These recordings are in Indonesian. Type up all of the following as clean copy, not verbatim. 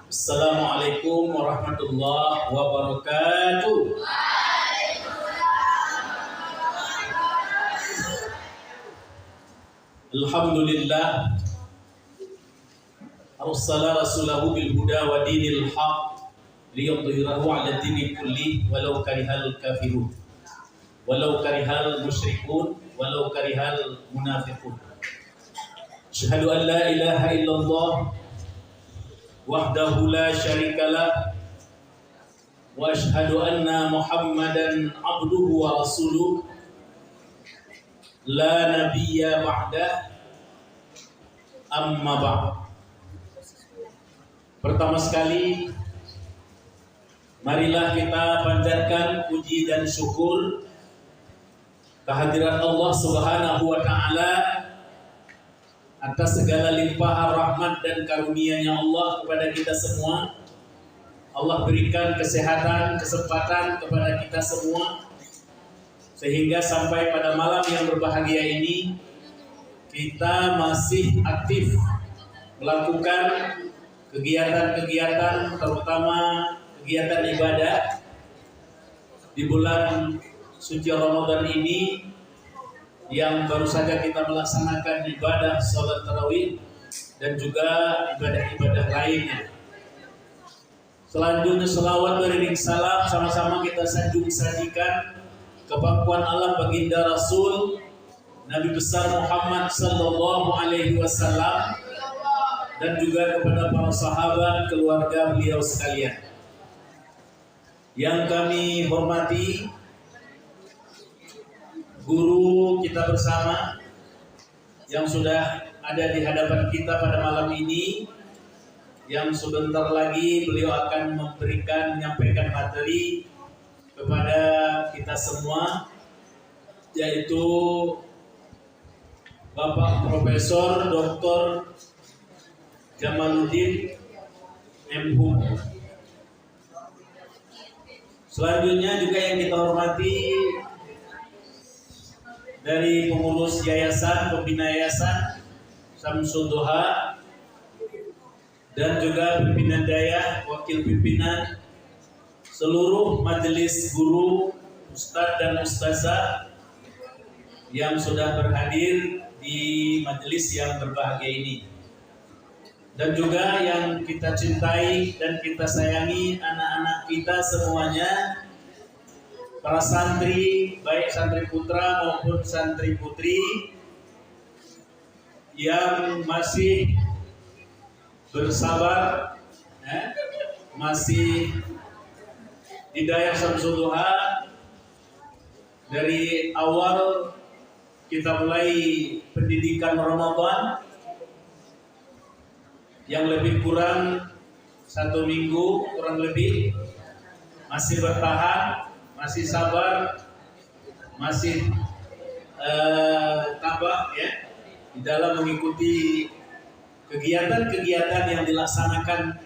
Assalamualaikum warahmatullahi wabarakatuh. Alhamdulillah arsala rasulahu bil huda wa dinil haq liyudhhirahu 'ala dini kulli walau karihal kafirun walau karihal musyrikun walau karihal munafiqun. Asyhadu an la ilaha illallah wahdahu la syarikalah wa asyhadu anna Muhammadan abduhu wa rasuluh la nabiyya ba'da amma ba'd. Pertama sekali marilah kita panjatkan puji dan syukur kehadirat Allah Subhanahu wa taala atas segala limpahan rahmat dan karunia-Nya Allah kepada kita semua. Allah berikan kesehatan, kesempatan kepada kita semua sehingga sampai pada malam yang berbahagia ini kita masih aktif melakukan kegiatan-kegiatan, terutama kegiatan ibadah di bulan suci Ramadan ini, yang baru saja kita melaksanakan ibadah sholat tarawih dan juga ibadah-ibadah lainnya. Selanjutnya selawat beriring salam sama-sama kita sajikan kepenguatan Allah baginda Rasul Nabi besar Muhammad sallallahu alaihi wasallam dan juga kepada para sahabat keluarga beliau sekalian. Yang kami hormati guru kita bersama yang sudah ada di hadapan kita pada malam ini, yang sebentar lagi beliau akan menyampaikan materi kepada kita semua, yaitu Bapak Profesor Dr. Jamaluddin M.Hum. Selanjutnya juga yang kita hormati dari pengurus yayasan, pembina yayasan Syamsul Duha, dan juga pimpinan daya, wakil pimpinan, seluruh majelis guru, ustadz dan ustazah yang sudah berhadir di majelis yang berbahagia ini, dan juga yang kita cintai dan kita sayangi, anak-anak kita semuanya, para santri, baik santri putra maupun santri putri yang masih bersabar, masih di Daya Syamsul Duha dari awal kita mulai pendidikan Ramadan yang lebih kurang 1 minggu, kurang lebih masih bertahan, masih sabar, masih tabah ya di dalam mengikuti kegiatan-kegiatan yang dilaksanakan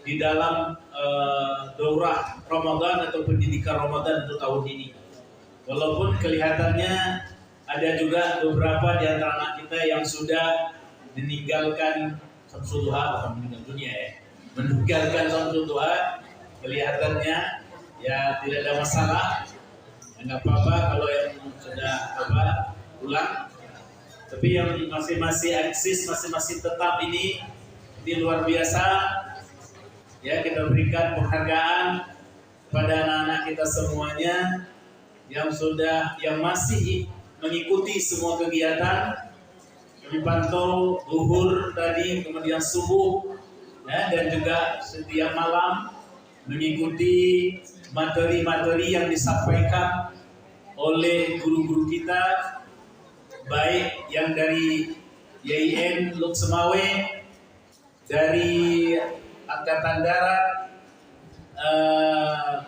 di dalam daurah Ramadan atau pendidikan Ramadan untuk tahun ini. Walaupun kelihatannya ada juga beberapa di antara anak kita yang sudah meninggalkan Syamsul Duha, bukan meninggal dunia ya, meninggalkan Syamsul Duha, kelihatannya ya tidak ada masalah, nggak apa-apa kalau yang sudah pulang. Tapi yang masih eksis, masih tetap ini luar biasa ya, kita berikan penghargaan kepada anak-anak kita semuanya yang masih mengikuti semua kegiatan. Kami pantau zuhur tadi, kemudian subuh ya, dan juga setiap malam mengikuti materi-materi yang disampaikan oleh guru-guru kita, baik yang dari YIN Luk Semawe, dari Angkatan Darat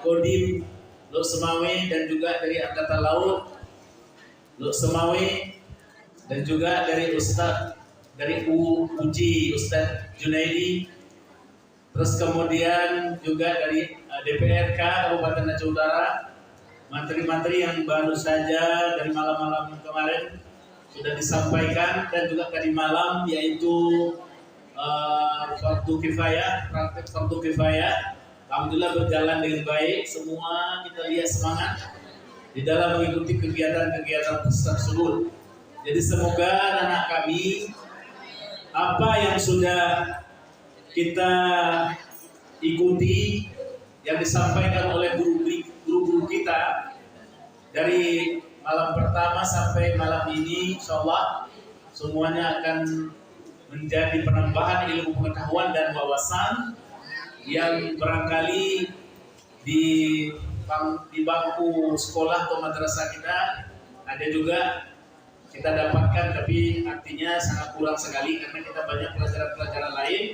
Kodim Luk Semawe, dan juga dari Angkatan Laut Luk Semawe, dan juga dari dari UJ Ustadz Junaidi, terus kemudian juga dari DPRK Kabupaten Aceh Utara, materi-materi yang baru saja dari malam-malam kemarin sudah disampaikan, dan juga tadi malam yaitu fardu kifayah, praktek fardu kifayah. Alhamdulillah berjalan dengan baik. Semua kita lihat semangat di dalam mengikuti kegiatan-kegiatan tersebut. Jadi semoga anak kami apa yang sudah kita ikuti yang disampaikan oleh guru-guru kita dari malam pertama sampai malam ini, insyaallah semuanya akan menjadi penambahan ilmu pengetahuan dan wawasan yang barangkali di bangku sekolah atau madrasah kita ada juga kita dapatkan, tapi artinya sangat kurang sekali karena kita banyak pelajaran-pelajaran lain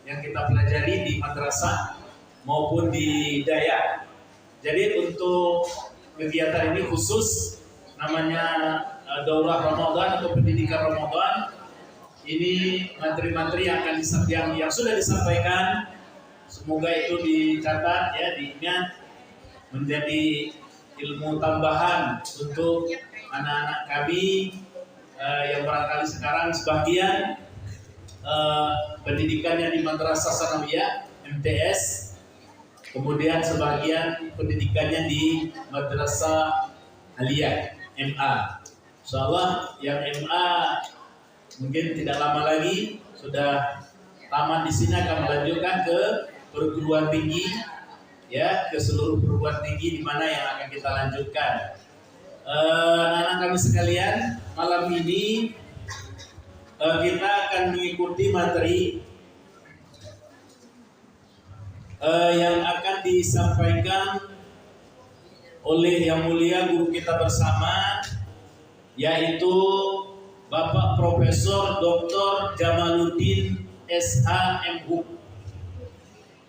yang kita pelajari di madrasah maupun di daya. Jadi untuk kegiatan ini khusus namanya Daurah Ramadan atau pendidikan Ramadan. Ini materi-materi yang sudah disampaikan, semoga itu dicatat ya, diingat menjadi ilmu tambahan untuk anak-anak kami yang barangkali sekarang sebagian pendidikannya di Madrasah Sanawiyah MTS, kemudian sebagian pendidikannya di Madrasah Aliyah MA. Insyaallah yang MA mungkin tidak lama lagi sudah tamat di sini, akan melanjutkan ke perguruan tinggi ya, ke seluruh perguruan tinggi di mana yang akan kita lanjutkan. Anak-anak kami sekalian, malam ini kita akan mengikuti materi yang akan disampaikan oleh yang mulia guru kita bersama, yaitu Bapak Profesor Dr. Jamaluddin SH.M.Hum.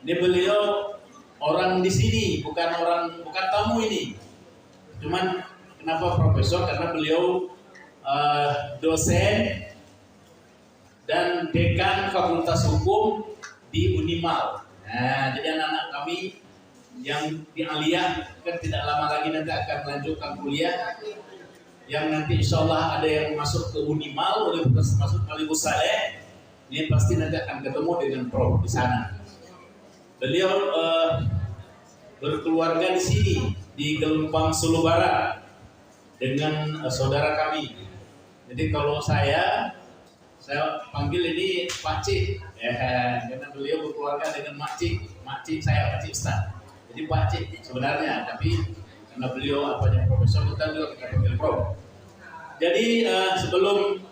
Ini beliau orang di sini, bukan tamu ini. Cuman kenapa profesor? Karena beliau dosen dan dekan Fakultas Hukum di Unimal. Nah, jadi anak-anak kami yang di Aliyah kan tidak lama lagi nanti akan melanjutkan kuliah. Yang nanti insya Allah ada yang masuk ke Unimal, masuk ke Alimus Saleh, ini pasti nanti akan ketemu dengan Prof di sana. Beliau berkeluarga di sini di Gelempang Sulu Barat dengan saudara kami. Jadi kalau saya panggil ini Pak Cik, karena beliau berkeluarga dengan Mak Cik saya Pak Cik Ustaz. Jadi Pak Cik sebenarnya, tapi karena beliau profesor kita juga kita panggil Prof. Jadi sebelum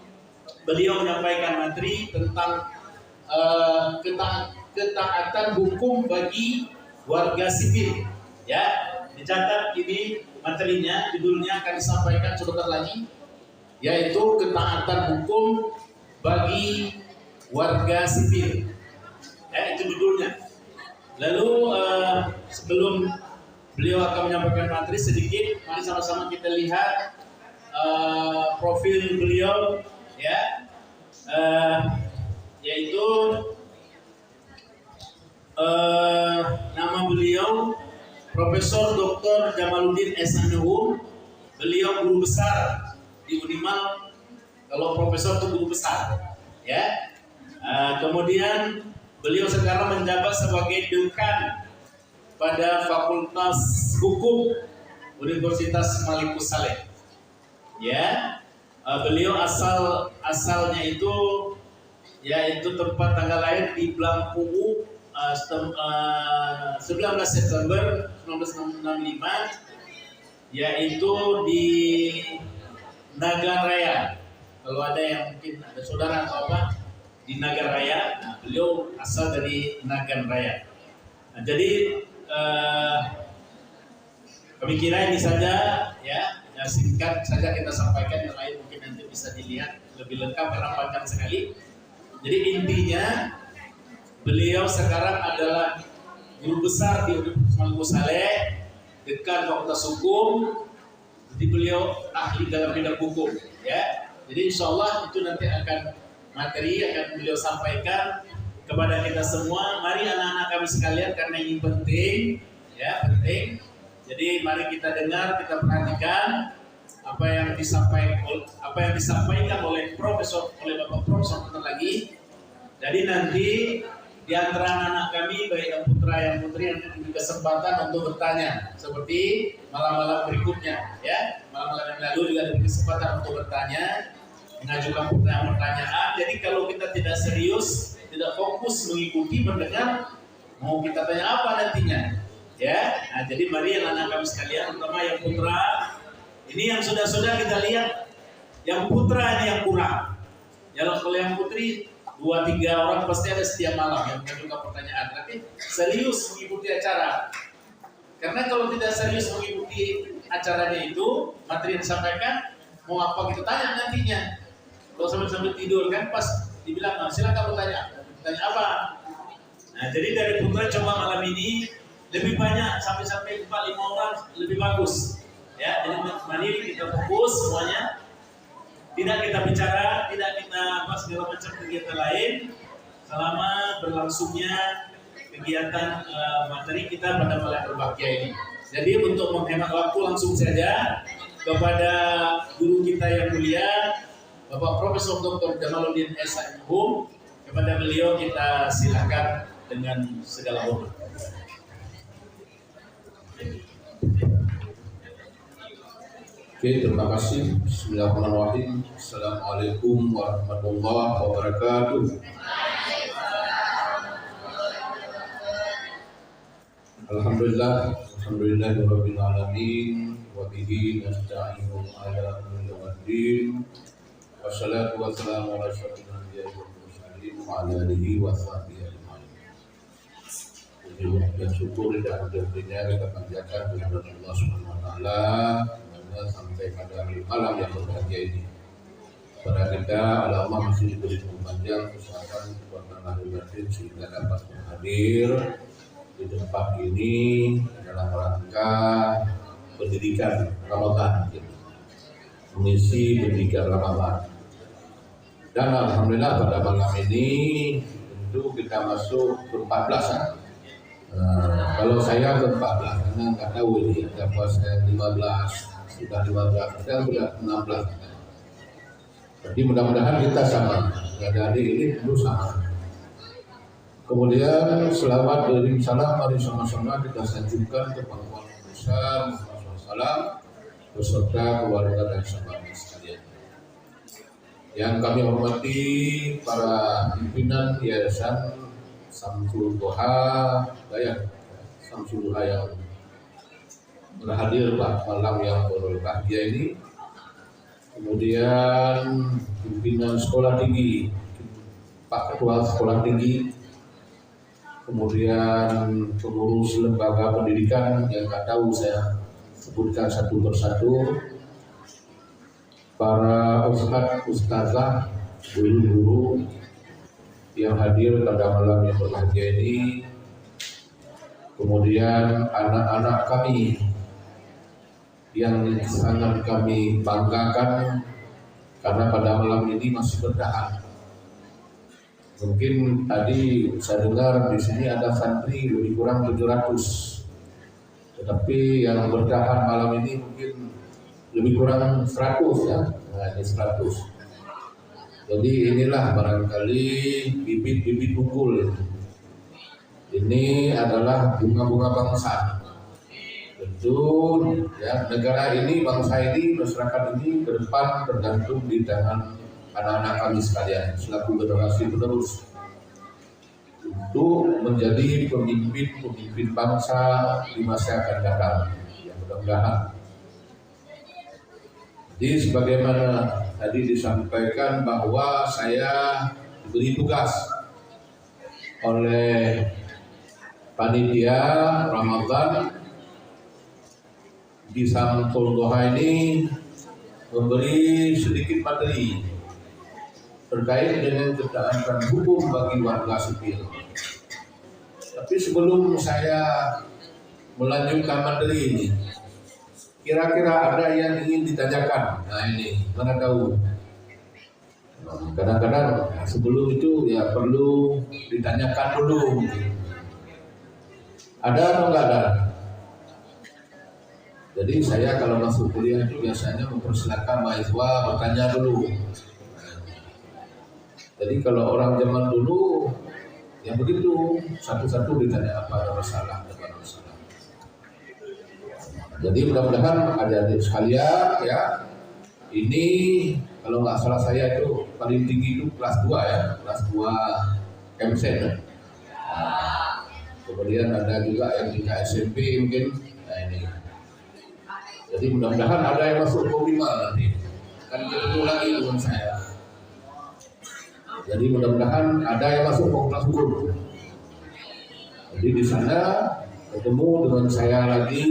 beliau menyampaikan materi tentang ketaatan hukum bagi warga sipil, ya dicatat ini materinya, judulnya akan disampaikan sebentar lagi, yaitu ketaatan hukum bagi warga sipil. Itu judulnya. Lalu sebelum beliau akan menyampaikan materi sedikit, mari sama-sama kita lihat profil beliau, ya, yaitu nama beliau Profesor Dr. Jamaluddin SH.M.Hum. Beliau guru besar di Unimal. Kalau profesor itu guru besar, ya. Kemudian beliau sekarang menjabat sebagai dekan pada Fakultas Hukum Universitas Malikus Saleh. Ya, beliau asalnya itu yaitu tempat tanggal lahir di Blangkuu, 19 September 1965, yaitu di Nagaraya. Kalau ada yang mungkin ada saudara atau apa di Nagaraya, nah, beliau asal dari Nagaraya. Nah, jadi kami kira ini saja, ya singkat saja kita sampaikan, yang lain mungkin nanti bisa dilihat lebih lengkap karena panjang sekali. Jadi intinya beliau sekarang adalah guru besar di Universitas Malikus Saleh, dekan Fakultas Hukum. Jadi beliau ahli dalam bidang hukum, ya. Jadi insya Allah itu nanti akan beliau sampaikan kepada kita semua. Mari anak-anak kami sekalian, karena ini penting, ya penting. Jadi mari kita dengar, kita perhatikan apa yang disampaikan oleh Bapak Profesor sebentar lagi. Jadi nanti di antara anak kami, baik yang putra yang putri, yang diberi kesempatan untuk bertanya, seperti malam-malam berikutnya, ya. Malam-malam yang lalu juga diberi kesempatan untuk bertanya, mengajukan pertanyaan. Jadi kalau kita tidak serius, tidak fokus mengikuti, mendengar, mau kita tanya apa nantinya, ya. Nah, jadi mari anak-anak kami sekalian, terutama yang putra, ini yang sudah kita lihat, yang putra ini yang kurang. Kalau yang putri 2-3 orang pasti ada setiap malam yang mengajukan pertanyaan, tapi serius mengikuti acara. Karena kalau tidak serius mengikuti acaranya itu, materi yang disampaikan, mau apa kita tanya nantinya. Kalau sambil tidur kan pas dibilang, nah, silakan bertanya. Tanya apa? Nah, jadi dari putra coba malam ini lebih banyak sampai 4-5 orang lebih bagus. Ya, jadi mari kita fokus semuanya. Tidak kita bicara, tidak kita segala macam kegiatan lain selama berlangsungnya kegiatan materi kita pada malam berbahagia ini. Jadi untuk menghemat waktu langsung saja kepada guru kita yang mulia Bapak Profesor Dr. Jamaluddin S.M.Hum, kepada beliau kita silakan dengan segala hormat. Oke, terima kasih. Bismillahirrahmanirrahim. Assalamualaikum warahmatullahi wabarakatuh. Alhamdulillahirabbil alamin wa bihi nasta'inu ala umuri waddin. Wassalatu wassalamu ala asyrofil anbiya'i wal mursalin wa ala alihi wa sahbihi ajma'in. Dan syukur dan berterima kita panjatkan kepada Allah Subhanahu wa taala sampai pada malam yang berbahagia ini. Pada kita, Allah masih diberi panjang kesehatan, kekuatan lahir batin sehingga dapat hadir di tempat ini dalam rangka pendidikan Ramadan, mengisi pendidikan Ramadan. Dan alhamdulillah pada malam ini tentu kita masuk ke-14. Kalau saya ke-14 karena nggak tahu ini ada puasa 15. Sudah 15, kita sudah 16. Jadi mudah-mudahan kita sama. Dari ini tentu sama. Kemudian selawat dari salam, mari sama-sama kita sanjungkan kepada Allah besar Muhammad SAW beserta keluarga dan sahabat sekalian. Yang kami hormati para pimpinan Yayasan Samsul Duha, Samsul Duha yang berhadir malam yang berbahagia ini. Kemudian pimpinan sekolah tinggi, Pak Ketua Sekolah Tinggi, kemudian pengurus lembaga pendidikan yang nggak tahu saya sebutkan satu persatu, para ustadz, ustazah, guru-guru yang hadir pada malam yang berbahagia ini, kemudian anak-anak kami yang sangat kami banggakan karena pada malam ini masih bertahan. Mungkin tadi saya dengar di sini ada santri lebih kurang 700, tetapi yang bertahan malam ini mungkin lebih kurang 100 ya. Nah, ini 100. Jadi inilah barangkali bibit-bibit unggul. Ini adalah bunga-bunga bangsa. Tentu ya, negara ini, bangsa ini, masyarakat ini ke depan tergantung di tangan anak-anak kami sekalian selaku generasi penerus untuk menjadi pemimpin bangsa di masa akan datang. Ya, mudah-mudahan. Jadi sebagaimana tadi disampaikan bahwa saya diberi tugas oleh panitia Ramadan di Samsul Duha ini memberi sedikit materi terkait dengan ketaatan hukum bagi warga sipil. Tapi sebelum saya melanjutkan materi ini, kira-kira ada yang ingin ditanyakan? Nah ini, mana tahu. Kadang-kadang sebelum itu ya perlu ditanyakan dulu. Ada atau enggak ada? Jadi saya kalau masuk kuliah itu biasanya mempersilakan mahasiswa bertanya dulu. Jadi kalau orang zaman dulu ya begitu, satu-satu ditanya apa ada masalah, ada masalah. Jadi mudah-mudahan adik-adik sekalian ya, ini kalau nggak salah saya itu paling tinggi itu kelas 2 ya, kelas 2 MSen ya. Kemudian ada juga yang tingkat SMP mungkin, nah ini. Jadi mudah-mudahan ada yang masuk ke 5 nanti, kan itu lagi dengan saya. Jadi mudah-mudahan ada yang masuk Fakultas Hukum. Jadi di sana ketemu dengan saya lagi,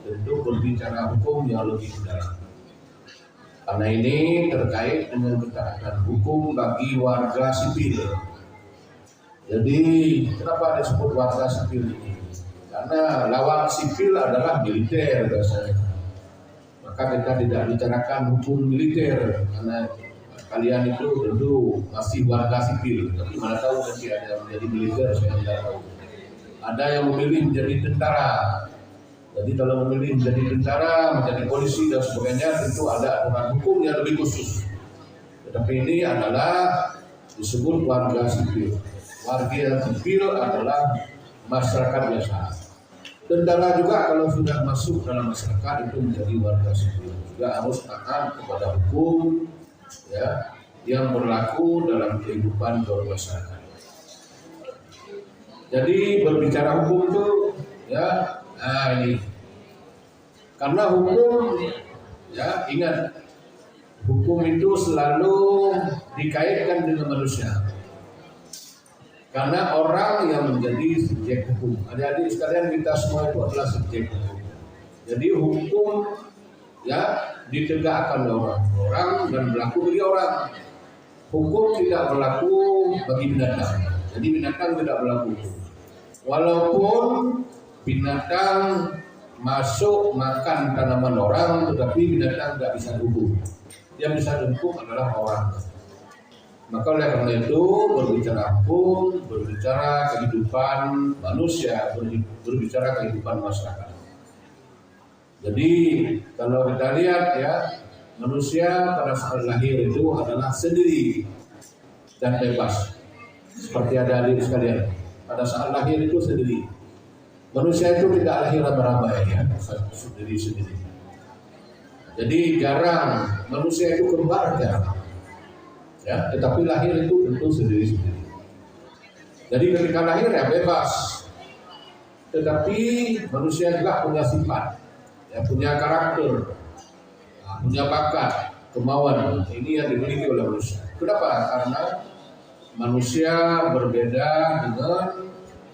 tentu berbicara hukum yang lebih dalam. Karena ini terkait dengan ketaatan hukum bagi warga sipil. Jadi kenapa disebut warga sipil ini? Karena lawan sipil adalah militer biasanya. Maka kita tidak bicarakan hukum militer karena kalian itu tentu masih warga sipil. Tapi mana tahu nanti ada yang menjadi militer, saya tidak tahu. Ada yang memilih menjadi tentara. Jadi kalau memilih menjadi tentara, menjadi polisi dan sebagainya, tentu ada aturan hukum yang lebih khusus. Tetapi ini adalah disebut warga sipil. Warga sipil adalah masyarakat biasa. Tentara juga kalau sudah masuk dalam masyarakat itu menjadi warga sipil. Juga harus taat kepada hukum ya yang berlaku dalam kehidupan bermasyarakat. Jadi berbicara hukum itu ya, ini karena hukum ya, ingat hukum itu selalu dikaitkan dengan manusia. Karena orang yang menjadi subjek hukum. Adik-adik sekalian, kita semua itu adalah subjek hukum. Jadi hukum ya ditegakkan oleh orang dan berlaku bagi orang. Hukum tidak berlaku bagi binatang. Jadi binatang tidak berlaku. Walaupun binatang masuk makan tanaman orang, tetapi binatang tidak bisa duduk. Yang bisa duduk adalah orang. Maka oleh karena itu berbicara hukum, berbicara kehidupan manusia, berbicara kehidupan masyarakat. Jadi kalau kita lihat ya, manusia pada saat lahir itu adalah sendiri dan bebas. Seperti ada adik sekalian, pada saat lahir itu sendiri. Manusia itu tidak lahir ramai-ramai ya, sendiri-sendiri. Jadi jarang manusia itu kembar jarang. Ya, tetapi lahir itu tentu sendiri-sendiri. Jadi ketika lahir ya bebas. Tetapi manusia juga punya sifat, ya, punya karakter, punya bakat, kemauan. Ini yang dimiliki oleh manusia. Kenapa? Karena manusia berbeda dengan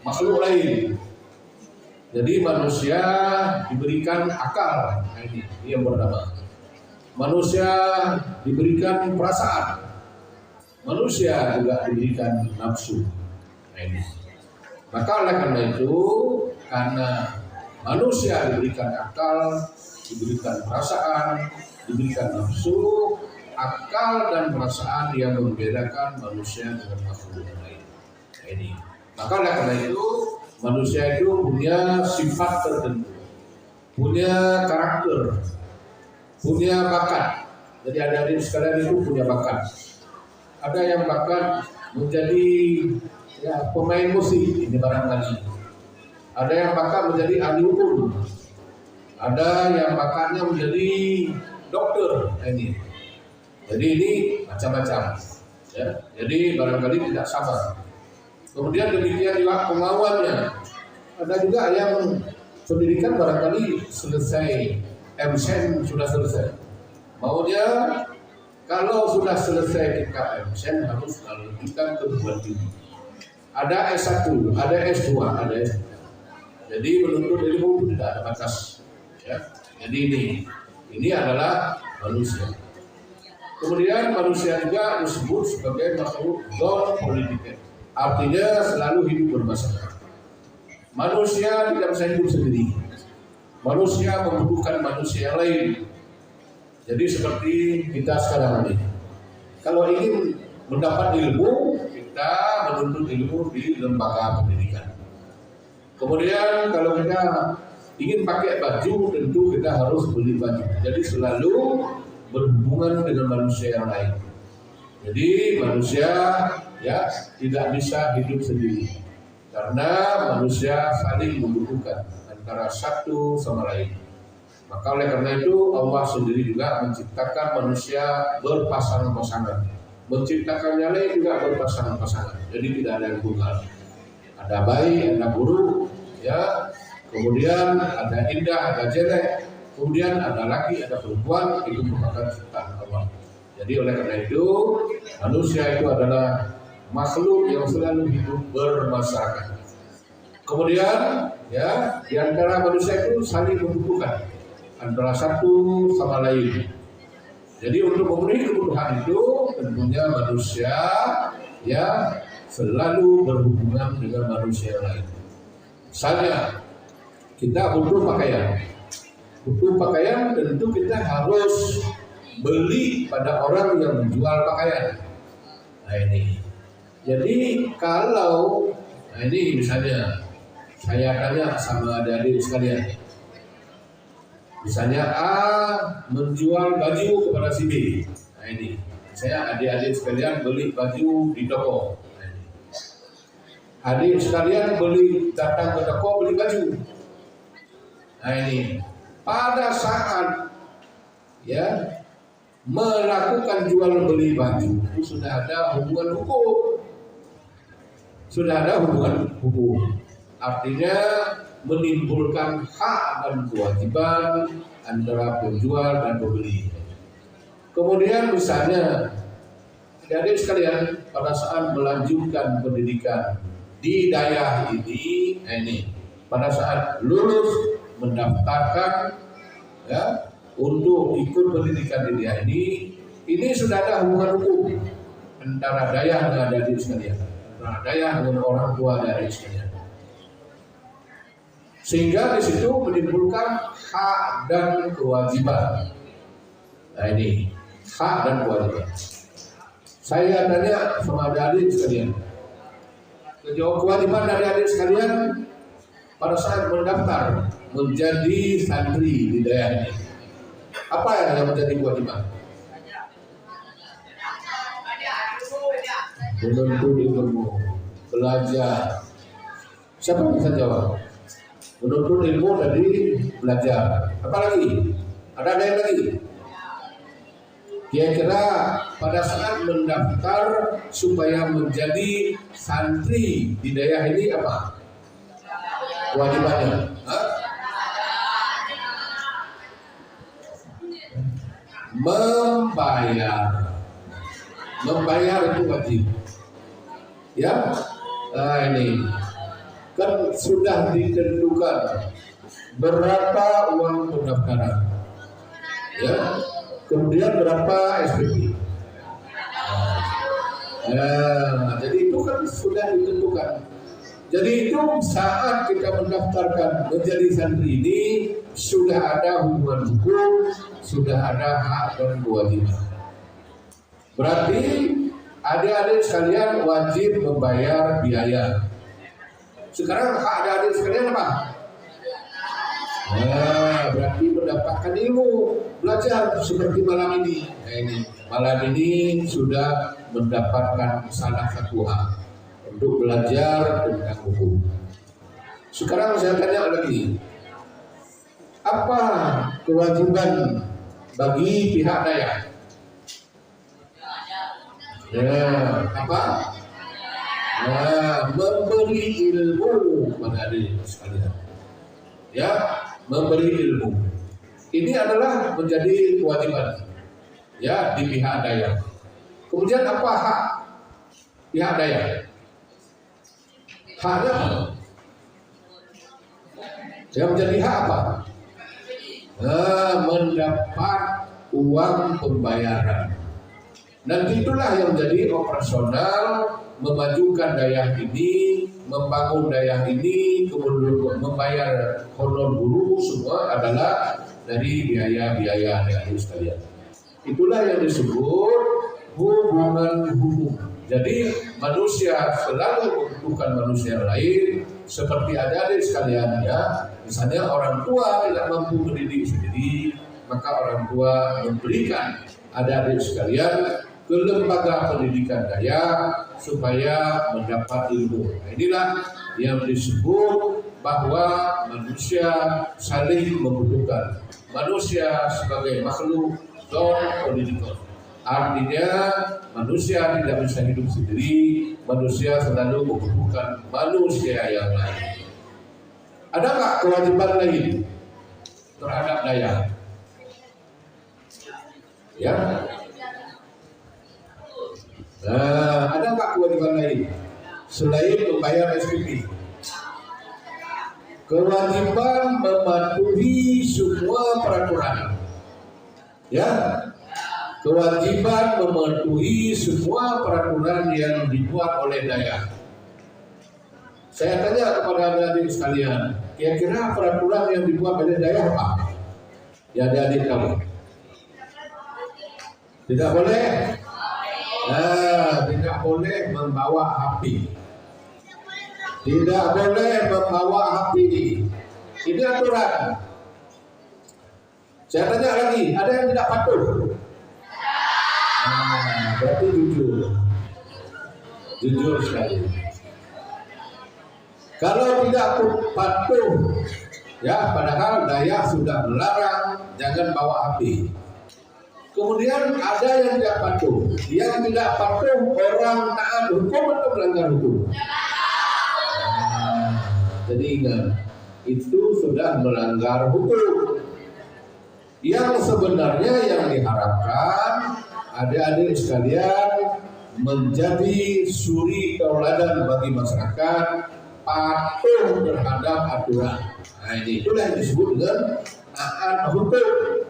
makhluk lain. Jadi manusia diberikan akal, ini yang bernama. Manusia diberikan perasaan. Manusia juga diberikan nafsu. Maka oleh karena itu, karena manusia diberikan akal, diberikan perasaan, diberikan nafsu, akal dan perasaan yang membedakan manusia dengan makhluk lain. Ini. Maka oleh karena itu, manusia itu punya sifat tertentu, punya karakter, punya bakat. Jadi adik-adik sekalian itu punya bakat. Ada yang bakat menjadi ya, pemain musik, ini barangkali. Ada yang bakat menjadi ahli hukum. Ada yang bakatnya menjadi dokter. Ini. Jadi ini macam-macam. Ya. Jadi barangkali tidak sama. Kemudian demikian juga kemauannya. Ada juga yang pendidikan barangkali selesai, MSen sudah selesai. Maunya kalau sudah selesai tingkat MSen harus melanjutkan ke perguruan tinggi. Ada S1, ada S2, ada S3. Jadi menuntut ilmu itu tidak ada batas. Ya. Jadi ini adalah manusia. Kemudian manusia juga disebut sebagai makhluk non-politik. Artinya selalu hidup bermasyarakat. Manusia tidak bisa hidup sendiri. Manusia membutuhkan manusia yang lain. Jadi seperti kita sekarang ini. Kalau ingin mendapat ilmu, kita menuntut ilmu di lembaga pendidikan. Kemudian kalau kita ingin pakai baju, tentu kita harus beli baju. Jadi selalu berhubungan dengan manusia yang lain. Jadi manusia ya tidak bisa hidup sendiri karena manusia saling membutuhkan antara satu sama lain. Maka oleh karena itu Allah sendiri juga menciptakan manusia berpasangan-pasangan, menciptakannya lain juga berpasangan-pasangan. Jadi tidak ada yang tunggal. Ada baik, ada buruk, ya. Kemudian ada indah, ada jelek. Kemudian ada laki, ada perempuan. Itu merupakan ciptaan Allah. Jadi oleh karena itu manusia itu adalah makhluk yang selalu hidup bermasyarakat. Kemudian ya di antara manusia itu saling membutuhkan antara satu sama lain. Jadi untuk memenuhi kebutuhan itu tentunya manusia ya selalu berhubungan dengan manusia lain. Misalnya kita butuh pakaian. Butuh pakaian tentu kita harus beli pada orang yang menjual pakaian. Nah ini. Jadi kalau ini misalnya saya tanya sama adik-adik sekalian. Misalnya A menjual baju kepada si B. Nah ini. Saya adik-adik sekalian beli baju di toko. Nah, ini. Adik sekalian datang ke toko beli baju. Nah ini. Pada saat ya melakukan jual beli baju itu sudah ada hubungan hukum. Sudah ada hubungan hukum. Artinya menimbulkan hak dan kewajiban antara penjual dan pembeli. Kemudian misalnya adik-adik sekalian pada saat melanjutkan pendidikan di daerah ini pada saat lulus mendaftarkan ya untuk ikut pendidikan di daerah ini sudah ada hubungan hukum antara daerah dengan adik-adik sekalian, antara daerah dengan orang tua dari sekalian. Sehingga di situ menimbulkan hak dan kewajiban. Nah ini hak dan kewajiban. Saya tanya sama adik-adik sekalian, kewajiban adik-adik sekalian pada saat mendaftar menjadi santri di daerah ini, apa yang menjadi kewajiban? Menuntut ilmu, belajar. Siapa yang bisa jawab? Menuntut ilmu dari belajar. Apa lagi? Ada yang lagi? Kira-kira pada saat mendaftar supaya menjadi santri di daerah ini apa kewajibannya? Membayar itu wajib. Ya, nah ini kan sudah ditentukan berapa uang pendaftaran, ya, kemudian berapa SPP. Nah, jadi itu kan sudah ditentukan. Jadi itu saat kita mendaftarkan menjadi santri ini sudah ada hubungan hukum, sudah ada hak dan kewajiban. Berarti adik-adik sekalian wajib membayar biaya. Sekarang hak adik-adik sekalian apa? Nah, berarti mendapatkan ilmu, belajar seperti malam ini. Nah, ini malam ini sudah mendapatkan salah satu hak untuk belajar tentang hukum. Sekarang saya tanya lagi, apa kewajiban bagi pihak daerah? Ya, apa? Nah, memberi ilmu kepada adik sekalian. Ya, memberi ilmu. Ini adalah menjadi kewajiban ya di pihak daerah. Kemudian apa hak pihak daerah? Haknya apa? Yang menjadi hak apa? Nah, mendapat uang pembayaran. Dan itulah yang menjadi operasional memajukan daerah ini, membangun daerah ini, kemudian membayar honor guru, semua adalah dari biaya-biaya adik-adik sekalian. Itulah yang disebut hubungan hukum. Jadi manusia selalu membutuhkan manusia lain, seperti adik-adik sekalian ya. Misalnya orang tua tidak mampu mendidik sendiri, maka orang tua memberikan adik-adik sekalian ke lembaga pendidikan Dayak supaya mendapat ilmu. Nah, inilah yang disebut bahwa manusia saling membutuhkan. Manusia sebagai makhluk non-politik. Artinya manusia tidak bisa hidup sendiri, manusia selalu membutuhkan manusia yang lain. Ada nggak kewajiban lain terhadap Dayak? Ya. Nah, ada nggak kewajiban lain selain membayar SPP? Kewajiban mematuhi semua peraturan. Ya. Kewajiban mematuhi semua peraturan yang dibuat oleh Dayak. Saya tanya kepada adik-adik sekalian, kira-kira peraturan yang dibuat oleh Dayak apa? Ya adik-adik kamu. Tidak boleh. Nah, tidak boleh membawa api. Tidak boleh membawa api. Ini aturan. Saya tanya lagi, ada yang tidak patuh? Nah, berarti jujur sekali. Kalau tidak patuh, ya padahal Dayak sudah melarang jangan bawa api. Kemudian ada yang tidak patuh. Yang tidak patuh orang taat hukum atau melanggar hukum? Nah, jadi ingat, itu sudah melanggar hukum. Yang sebenarnya yang diharapkan adik-adik sekalian menjadi suri tauladan bagi masyarakat, patuh terhadap aturan. Nah, itulah yang disebut dengan taat hukum.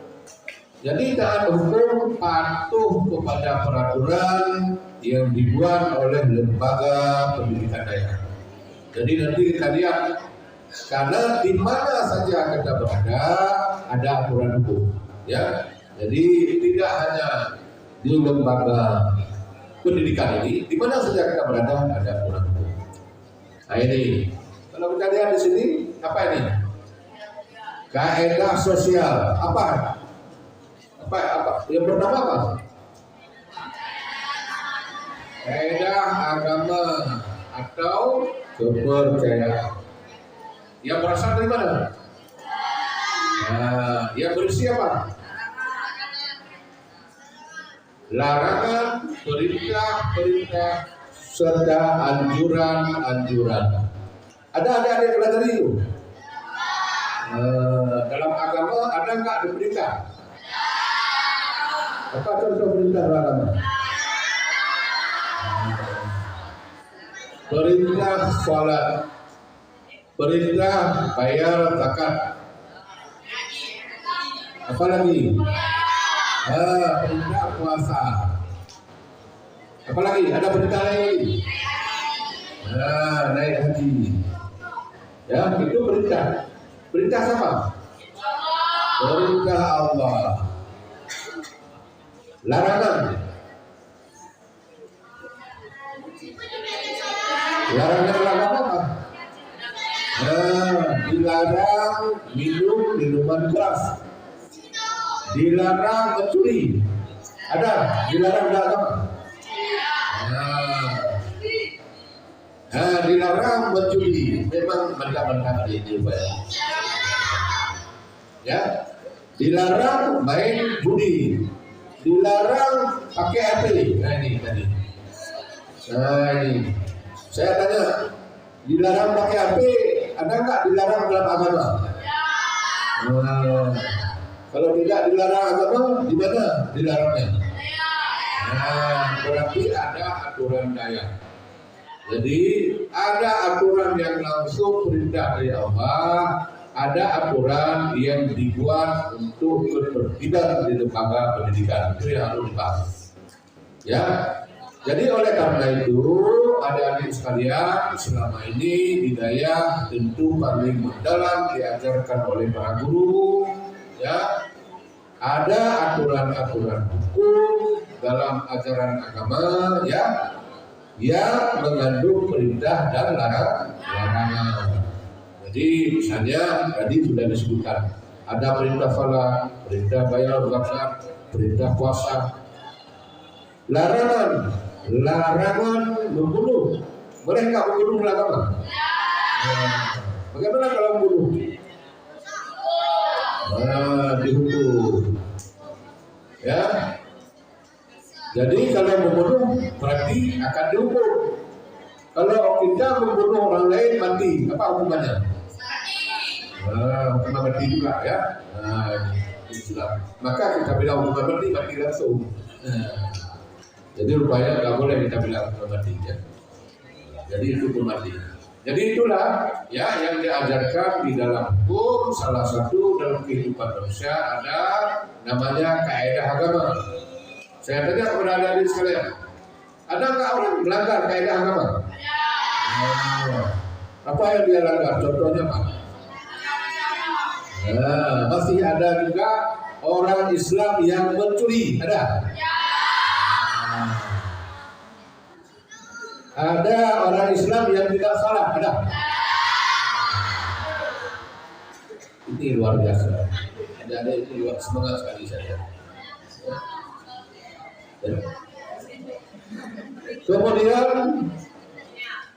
Jadi taat hukum patuh kepada peraturan yang dibuat oleh lembaga pendidikan Dayak. Jadi nanti kita lihat, karena di mana saja kita berada ada aturan hukum, ya. Jadi tidak hanya di lembaga pendidikan ini, di mana saja kita berada ada aturan hukum. Nah ini, kalau kita lihat di sini, apa ini? Kaedah sosial, apa? Yang bernama apa? Kaedah agama atau kepercayaan. Yang berasal dari mana? Nah, yang berisi apa? Larangan, perintah-perintah, serta anjuran-anjuran. Ada yang pelajari itu? Dalam agama ada nggak perintah? Apa contoh perintah larangan? Perintah sholat, perintah bayar zakat. Apa lagi? Perintah puasa. Apa lagi? Ada perintah lain? Naik haji. Ya, itu perintah. Perintah siapa? Perintah Allah. Larangan. Larangan apa? Dilarang minum minuman keras. Dilarang mencuri. Ada dilarang dagang. Dilarang mencuri. Memang benda-benda ini, ya. Dilarang main judi. Dilarang pakai HP. Nah ini tadi. Nah ini. Saya tanya, dilarang pakai HP, ada nggak dilarang dalam agama? Kalau tidak dilarang agama, di mana dilarangnya? Berarti ada aturan Dayak. Jadi ada aturan yang langsung perintah dari Allah, ada aturan yang dibuat untuk ketertiban di lembaga pendidikan. Itu yang harus dibahas. Ya. Jadi oleh karena itu, adik-adik sekalian, selama ini di Dayak tentu paling mendalam diajarkan oleh para guru, ya. Ada aturan-aturan hukum dalam ajaran agama, ya, yang mengandung perintah dan larangan. Jadi misalnya tadi sudah disebutkan, ada perintah salat, perintah bayar zakat, perintah puasa. larangan membunuh. Boleh nggak membunuh agama? Bagaimana kalau membunuh? Dihukum. Ya. Jadi kalau membunuh berarti akan dihukum. Kalau kita membunuh orang lain mati, apa hukumannya? Hukuman mati juga ya. Islam. Maka kita bilang hukuman mati langsung. Jadi rupanya nggak boleh kita bilang hukuman mati ya. Jadi itu hukuman mati. Jadi itulah ya yang diajarkan di dalam hukum. Salah satu dalam kehidupan manusia ada namanya kaidah agama. Saya tanya kepada adik-adik sekalian, ada nggak orang melanggar kaidah agama? Apa yang dia langgar? Contohnya apa? Masih ada juga orang Islam yang mencuri, ada? Ada orang Islam yang tidak salah, ada? Ini luar biasa. Ada itu luar semangat sekali saya. Kemudian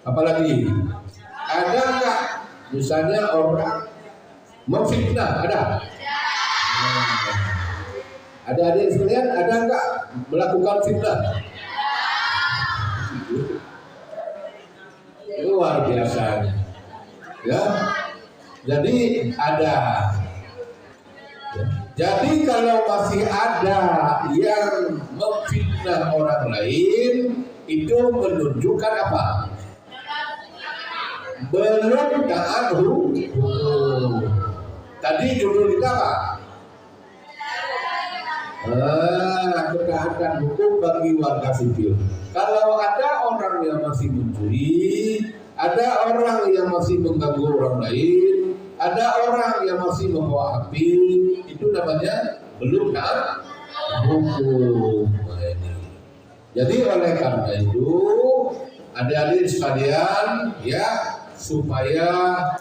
apalagi? Ada nggak misalnya orang memfitnah? Ada? Ada adik sekalian, ada nggak melakukan fitnah? Luar biasa ya. Jadi ada ya. Jadi kalau masih ada yang memfitnah orang lain, itu menunjukkan apa? Belum taat hukum. Tadi judul kita apa? Ketaatan hukum bagi warga sipil. Kalau ada orang yang masih mencuri, ada orang yang masih mengganggu orang lain, ada orang yang masih membawa api, itu namanya belum taat hukum. Jadi oleh karena itu, adik-adik sekalian, ya supaya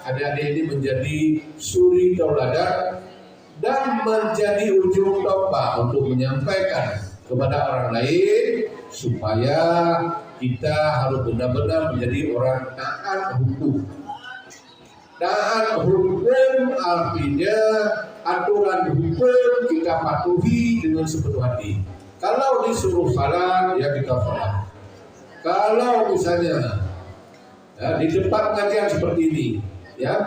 adik-adik ini menjadi suri tauladan dan menjadi ujung tombak untuk menyampaikan kepada orang lain supaya kita harus benar-benar menjadi orang taat hukum. Taat hukum artinya aturan hukum kita patuhi dengan sepenuh hati. Kalau disuruh salat ya kita salat. Kalau misalnya ya, di tempat kajian seperti ini, ya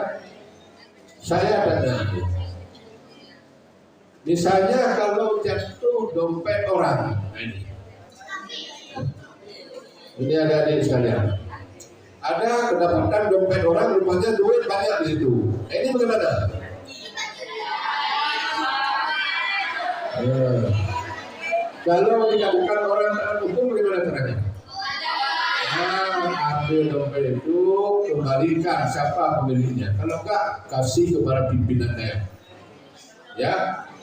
saya tanya, misalnya kalau jatuh dompet orang, ini ada adik sekalian, ada kedapatan dompet orang, rupanya duit banyak di situ. Ini bagaimana? Kalau tidak bukan orang taat hukum, bagaimana caranya? Ambil dompet itu, kembalikan siapa pemiliknya. Kalau enggak, kasih kepada pimpinan daerah. Ya,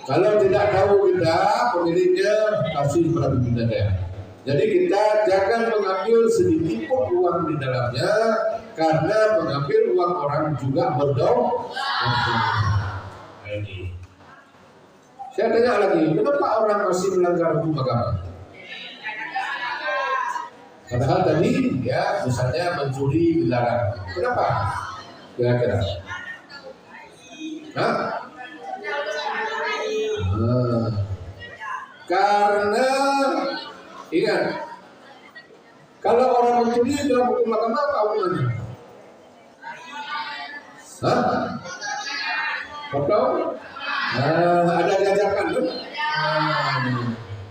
kalau tidak tahu kita pemiliknya, kasih kepada pimpinan daerah. Jadi kita jangan mengambil sedikit pun uang di dalamnya, karena mengambil uang orang juga berdosa. Ini. Saya tanya lagi, kenapa orang masih melanggar hukum agama? Padahal tadi ya misalnya mencuri dilarang. Kenapa? Kira-kira? Karena ingat, kalau orang mencuri dalam hukum agama apa hukumannya? Potong? Ada diajarkan tuh?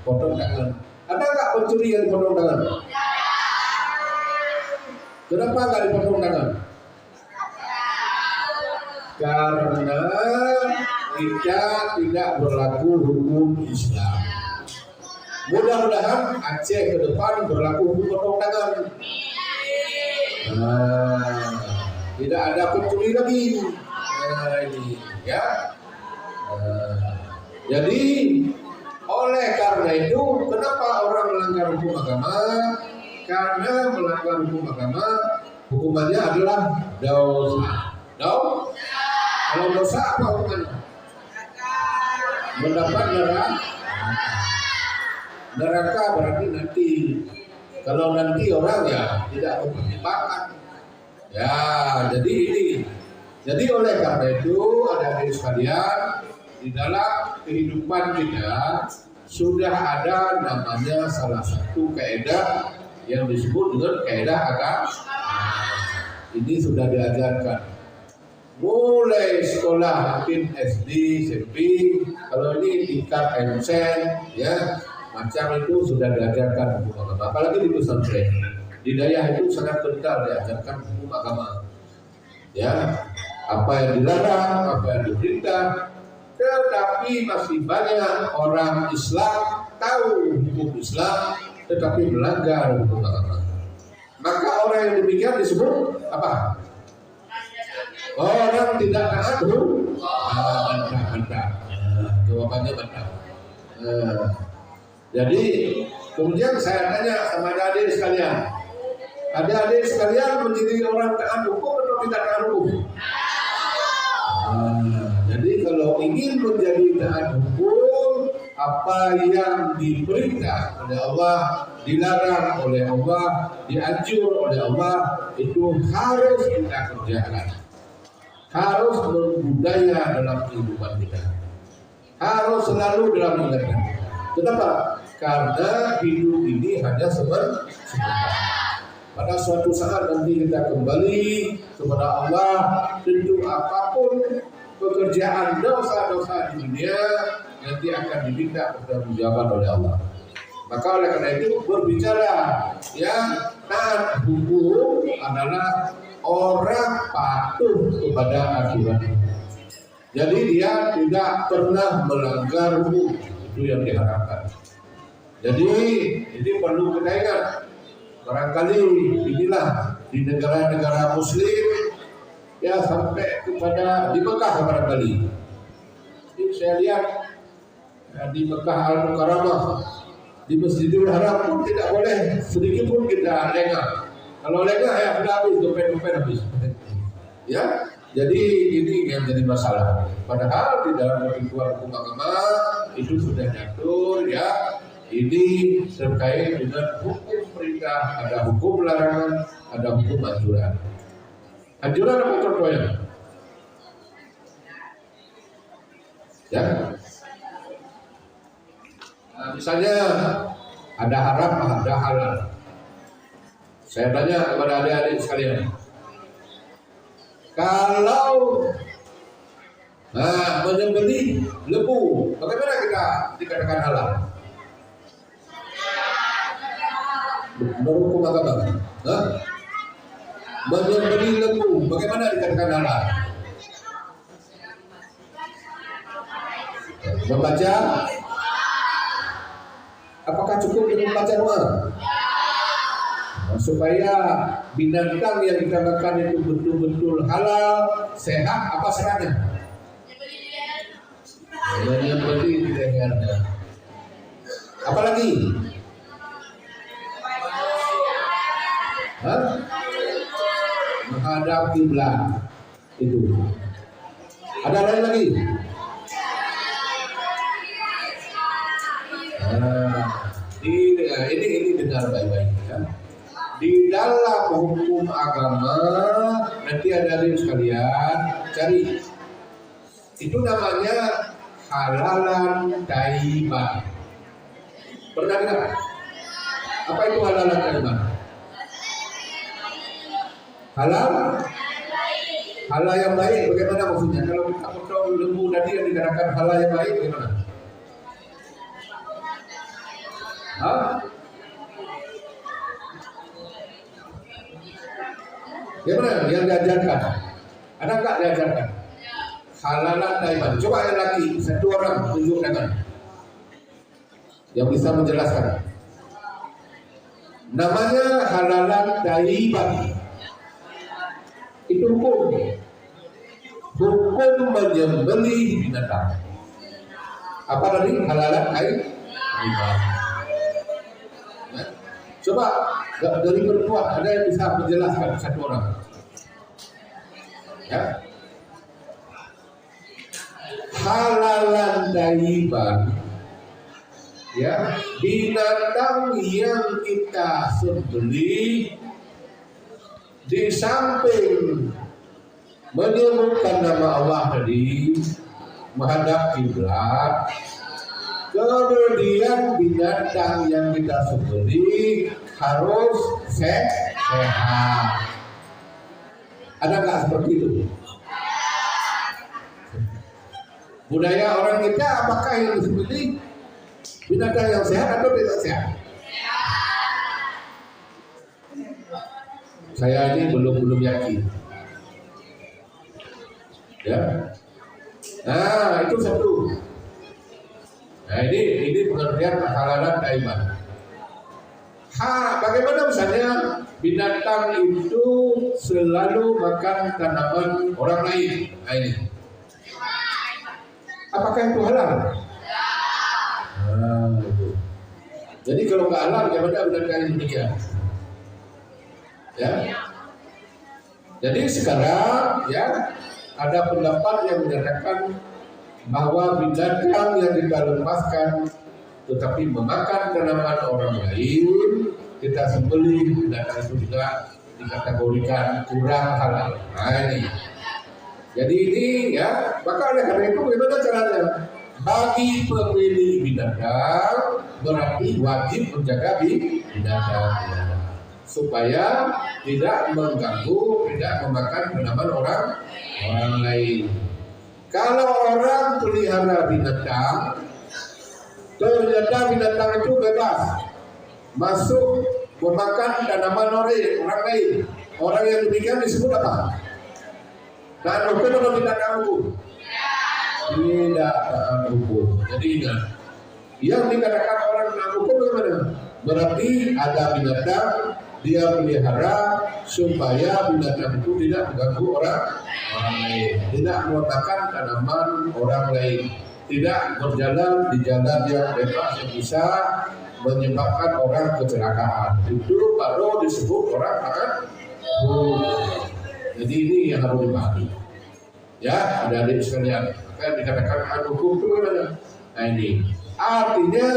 Potong tangan. Ada nggak pencuri yang dipotong tangan? Kenapa nggak dipotong tangan? Karena kita tidak berlaku hukum Islam. Mudah-mudahan Aceh ke depan berlaku hukum potong tangan. Tidak ada pencuri lagi. Ini ya. Jadi oleh karena itu, kenapa orang melanggar hukum agama? Karena melanggar hukum agama, hukumannya adalah dosa. Kalau dosa apa hukumannya? Mendapat neraka. neraka berarti nanti. Kalau nanti orang ya tidak mempertimbangkan. Ya, jadi ini. Jadi oleh karena itu adik-adik sekalian, di dalam kehidupan kita sudah ada namanya salah satu kaidah yang disebut dengan kaidah agama. Ini sudah diajarkan mulai sekolah mungkin SD, SMP, kalau ini tingkat MSen ya macam itu sudah diajarkan hukum agama. Apalagi di pesantren, di daerah itu sangat kental diajarkan hukum agama. Ya, apa yang dilarang, apa yang diperintah. Tetapi masih banyak orang Islam tahu hukum Islam, tetapi melanggar hukum agama. Maka orang yang demikian disebut apa? Orang tidak taat hukum. Bantah. Jawabannya bantah. Jadi kemudian saya tanya sama adik-adik sekalian, adik-adik sekalian menjadi orang taat hukum atau tidak taat hukum? Jadi kalau ingin menjadi taat hukum, apa yang diperintah oleh Allah, dilarang oleh Allah, dianjur oleh Allah, itu harus kita kerjakan. Harus berbudaya dalam kehidupan kita. Harus selalu dalam ingatan. Kenapa? Karena hidup ini hanya sebentar. Pada suatu saat nanti kita kembali kepada Allah, tentu apapun pekerjaan dosa-dosa di dunia nanti akan diminta pertanggungjawaban oleh Allah. Maka oleh karena itu berbicara yang taat hukum adalah orang patuh kepada aturan. Jadi dia tidak pernah melanggar hukum, itu yang diharapkan. Jadi ini perlu kita ingat. Barangkali inilah di negara-negara Muslim ya sampai kepada di Mekah barangkali. Ini saya lihat di Mekah Al-Mukarramah, di Masjidil Haram pun tidak boleh sedikit pun kita lengah. Kalau lengah ya sudah habis, dompet habis. Ya, jadi ini yang jadi masalah. Padahal di dalam ketentuan hukum agama itu sudah diatur ya. Ini terkait dengan hukum perintah, ada hukum larangan, ada hukum anjuran. Anjuran apa contohnya? Ya, misalnya ada haram, ada halal. Saya tanya kepada adik-adik sekalian, kalau menyembelih lembu, bagaimana kita dikatakan halal? Menurut hukum agama, menyembelih lembu, bagaimana dikatakan halal? Membaca, apakah cukup dengan membaca doa? Supaya binatang yang kita makan itu betul-betul halal, sehat, apa syaratnya? Menyembelih di lehernya. Apalagi? Menghadap kiblat itu. Ada lain lagi? Ini dengar baik-baik ya. Di dalam hukum agama nanti ada sekalian cari. Itu namanya halalan thayyiban. Pernah dengar? Apa itu halalan thayyiban? Halal yang baik bagaimana maksudnya? Kalau kita potong lembu tadi yang dikatakan halal yang baik bagaimana? Bagaimana yang diajarkan? Ada nggak diajarkan? Halalan thayyiban. Coba yang laki satu orang tunjuk tangan yang bisa menjelaskan. Namanya halalan thayyiban. Itu hukum menyembelih binatang. Apa tadi halalan thayyiban? Ya. Coba dari perempuan ada yang bisa menjelaskan satu orang? Ya. Halalan thayyiban ya, binatang yang kita sembelih di samping menyebutkan nama Allah tadi, menghadap kiblat, kemudian binatang yang kita sembelih harus sehat. Ada nggak seperti itu? Budaya orang kita, apakah yang disembelih binatang yang sehat atau tidak sehat? Saya ini belum yakin. Ya. Nah, itu satu. Nah, ini pengertian halalan iman. Bagaimana misalnya binatang itu selalu makan tanaman orang lain? Nah, ini. Apakah itu halal? Nah, itu. Jadi kalau nggak halal, bagaimana binatang yang demikian? Ya. Jadi sekarang ya ada pendapat yang menyatakan bahwa binatang yang kita lepaskan tetapi memakan tanaman orang lain, kita sembelih, binatang itu juga dikategorikan kurang halal. Nah ini. Jadi ini ya, maka oleh karena itu bagaimana caranya? Bagi pemilik binatang berarti wajib menjaga binatang supaya tidak mengganggu, tidak memakan tanaman orang lain. Kalau orang pelihara binatang, ternyata binatang itu bebas masuk memakan tanaman orang lain. Orang yang demikian disebut apa? Taat hukum atau tidak taat hukum? Tidak taat hukum. Jadi ingat, yang dikatakan orang taat hukum bagaimana? Berarti ada binatang dia pelihara supaya binatang itu tidak mengganggu orang lain, tidak memakan tanaman orang lain, tidak berjalan di jalan yang bebas yang bisa menyebabkan orang kecelakaan. Itu baru disebut orang taat hukum. Jadi ini yang harus dipahami. Ya, adik-adik sekalian, kan dikatakan taat hukum itu bagaimana? Nah ini artinya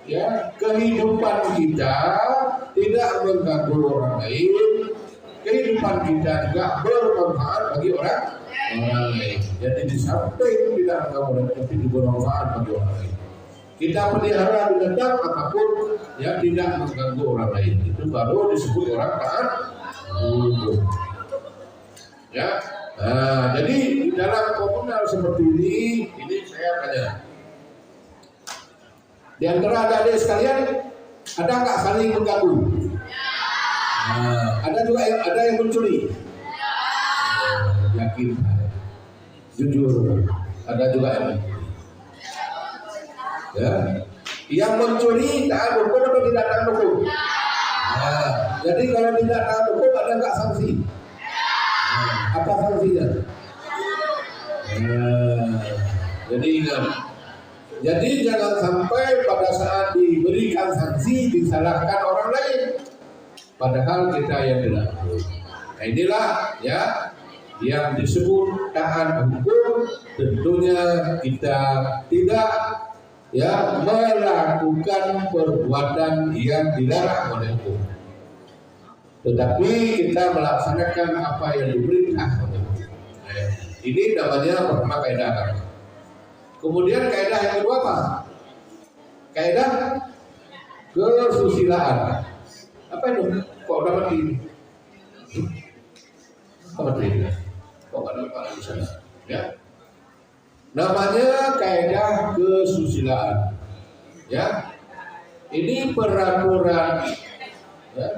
ya, kehidupan kita tidak mengganggu orang lain, kehidupan kita juga bermanfaat bagi orang lain. Jadi di samping tidak mengganggu orang lain, tapi bermanfaat bagi orang lain. Kita pelihara binatang apapun yang tidak mengganggu orang lain, itu baru disebut orang taat hukum. Ya, nah, jadi di dalam komunal seperti ini saya tanya. Di antara adik-adik sekalian, ada nggak saling mengganggu? Nah, ada juga ada yang mencuri. Yakin, jujur, ada juga yang mencuri. Ya, yang mencuri taat hukum atau tidak taat hukum? Nah, jadi kalau tidak taat hukum ada nggak sanksi? Nah, apa sanksinya? Nah, jadi ingat. Jadi jangan sampai pada saat diberikan sanksi disalahkan orang lain, padahal kita yang tidak. Nah inilah ya yang disebut taat hukum. Tentunya kita tidak ya melakukan perbuatan yang dilarang oleh hukum, tetapi kita melaksanakan apa yang diperintah oleh hukum. Nah, ini namanya pertama kaidah agama. Kemudian kaidah yang kedua apa? Kaidah kesusilaan. Apa itu? Kok dapat ini? Dapat ini? Kok nggak dapat di sana? Ya. Namanya kaidah kesusilaan. Ya. Ini peraturan. Ya.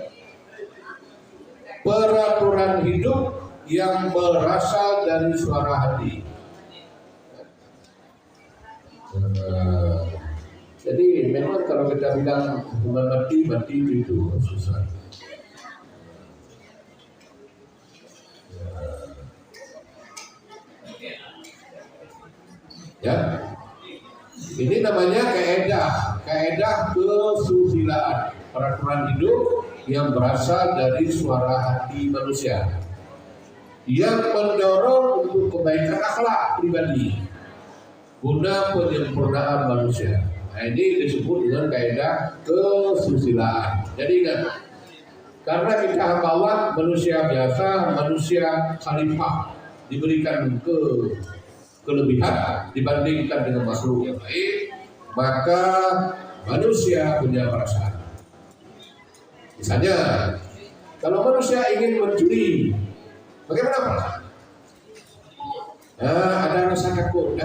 Peraturan hidup yang berasal dari suara hati. Jadi memang kalau kita bilang hukuman mati itu susah. Ya, ini namanya kaidah kesusilaan, peraturan hidup yang berasal dari suara hati manusia, yang mendorong untuk kebaikan akhlak pribadi guna penyempurnaan manusia. Nah, ini disebut dengan kaidah kesusilaan. Jadi ingat, karena kita hamba Allah, manusia biasa, manusia khalifah, diberikan kelebihan dibandingkan dengan makhluk yang lain, maka manusia punya perasaan. Misalnya, kalau manusia ingin mencuri, bagaimana perasaan? Nah, ada rasa takut.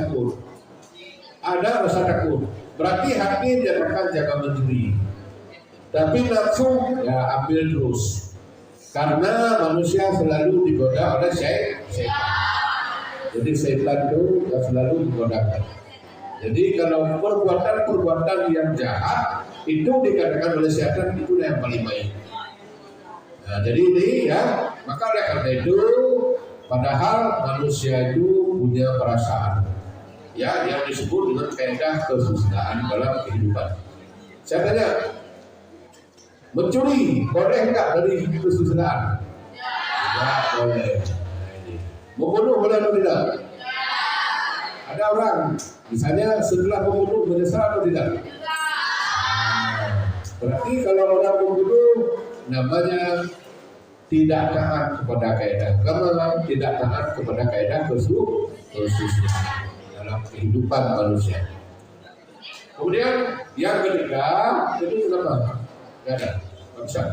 Ada rasa takut. Berarti hati diarahkan jangan mencuri. Tapi nafsu ya ambil terus. Karena manusia selalu digoda oleh setan. Jadi setan itu selalu digodakan. Jadi kalau perbuatan yang jahat itu dikatakan oleh setan itu yang paling baik. Nah, jadi ini ya, maka oleh karena itu padahal manusia itu punya perasaan. Ya, yang disebut dengan kaidah kesusilaan dalam kehidupan. Saya tanya, mencuri boleh enggak dari kesusilaan? Tidak boleh. Membunuh boleh atau tidak? Ada orang, misalnya setelah membunuh menyesal atau tidak? Berarti kalau orang membunuh namanya tidak taat kepada kaidah. Karena tidak taat kepada kaidah kesusilaan dalam kehidupan manusia. Kemudian yang ketiga itu kenapa? Tidak ada, bisa.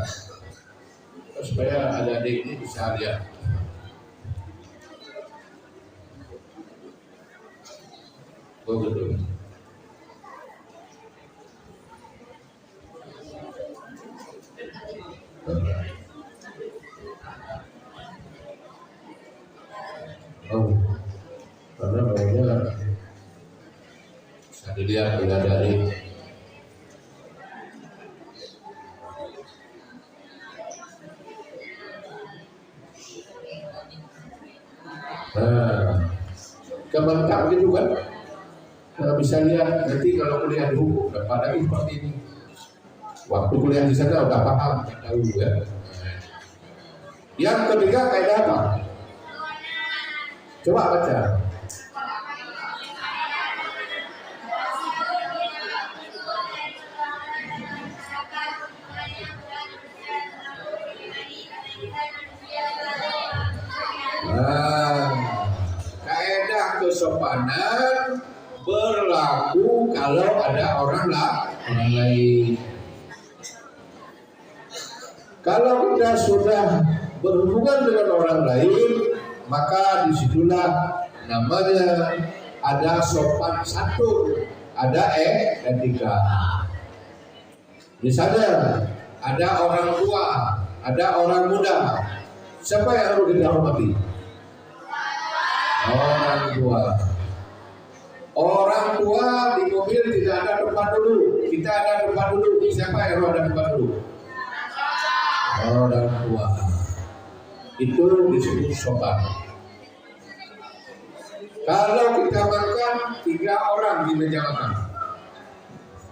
Supaya adik-adik ini bisa lihat. Oh betul. Oh, karena baunya bisa dilihat dari kementak gitu kan. Kalau bisa lihat nanti kalau kuliah di hukum dapat lagi seperti ini. Waktu kuliah di sana udah paham, tahu ya. Yang ketiga kaidah apa? Coba baca. Kaidah kesopanan berlaku kalau ada orang lain. Kalau kita sudah berhubungan dengan orang lain, maka disitulah namanya ada sopan santun, ada etika. Misalnya ada orang tua, ada orang muda, siapa yang harus kita hormati? Orang tua. Orang tua di mobil tidak ada tempat dulu, kita ada tempat dulu. Siapa yang harus ada tempat dulu? Orang tua. Itu disebut sopan. Kalau kita makan 3 orang di meja makan,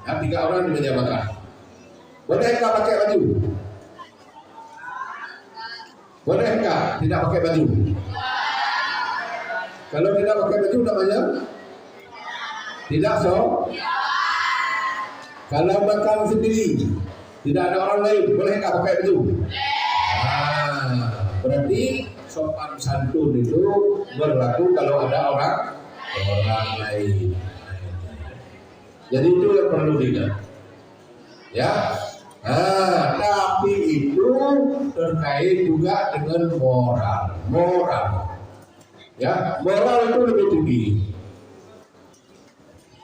nah, 3 orang di meja makan, boleh nggak pakai baju? Boleh nggak tidak pakai baju? Kalau tidak pakai baju namanya tidak Kalau makan sendiri, tidak ada orang lain, boleh nggak pakai baju? Berarti sopan santun itu berlaku kalau ada orang lain. Jadi itu yang perlu diingat. Ya. Tapi itu terkait juga dengan moral. Ya, moral itu lebih tinggi.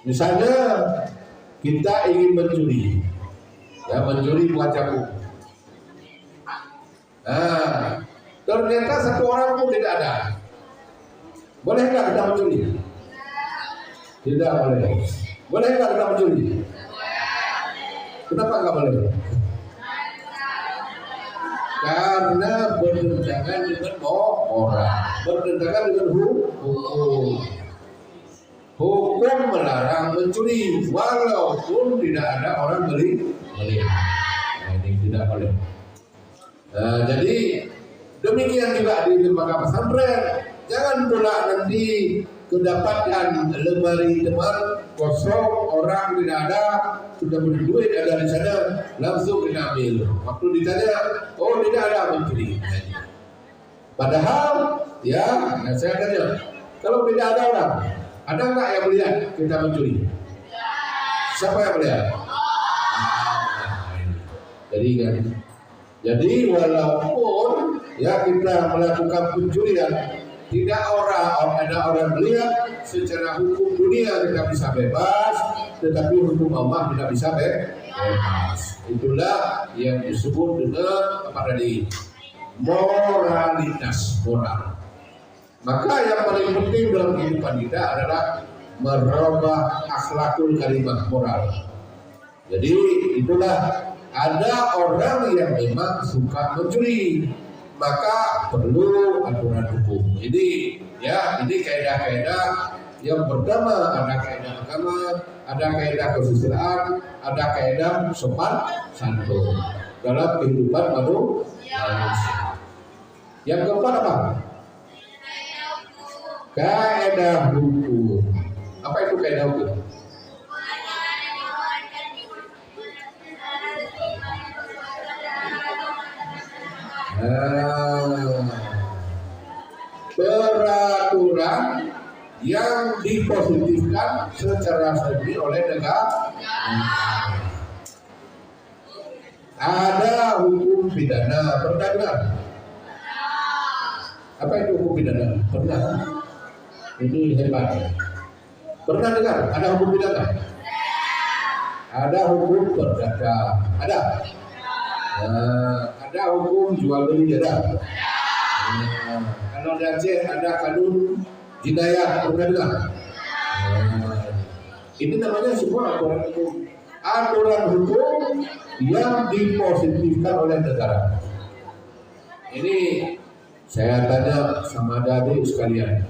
Misalnya kita ingin mencuri, ya mencuri buat jagung. Ternyata 1 orang pun tidak ada. Boleh nggak kita mencuri? Tidak boleh. Boleh nggak kita mencuri? Kenapa nggak boleh? Karena bertentangan dengan moral, bertentangan dengan hukum. Hukum melarang mencuri walaupun tidak ada orang beli. Ini tidak boleh. Jadi demikian juga di lembaga pesantren Jangan pula nanti kedapatan lemari teman kosong, orang tidak ada, sudah beri duit ada di sana, langsung diambil. Waktu ditanya, oh tidak ada, mencuri. Padahal, ya, saya tanya, kalau tidak ada orang, ada nggak yang melihat kita mencuri? Siapa yang melihat? Jadi walaupun ya kita melakukan pencurian, tidak ada orang melihat, secara hukum dunia kita bisa bebas, tetapi hukum Allah tidak bisa bebas. Itulah yang disebut dengan apa tadi? Moralitas, moral. Maka yang paling penting dalam kehidupan kita adalah merubah akhlakul karimah, moral. Jadi itulah ada orang yang memang suka mencuri, maka perlu aturan hukum. Ini kaidah-kaidah yang pertama, ada kaidah agama, ada kaidah kesusilaan, ada kaidah sopan santun dalam kehidupan manusia. Yang keempat apa? Kaidah hukum. Apa itu kaidah hukum? Peraturan yang dipositifkan secara resmi oleh negara. Ada hukum pidana, pernah dengar? Apa itu hukum pidana? Pernah? Ini hebat. Pernah dengar? Ada hukum pidana? Ada hukum perdata. Ada? Ada hukum jual beli ada. Kalau di Aceh ada kanun jinayah, pernah dengar? Ini namanya semua aturan hukum. Aturan hukum yang dipositifkan oleh negara. Ini saya tanya sama adik sekalian.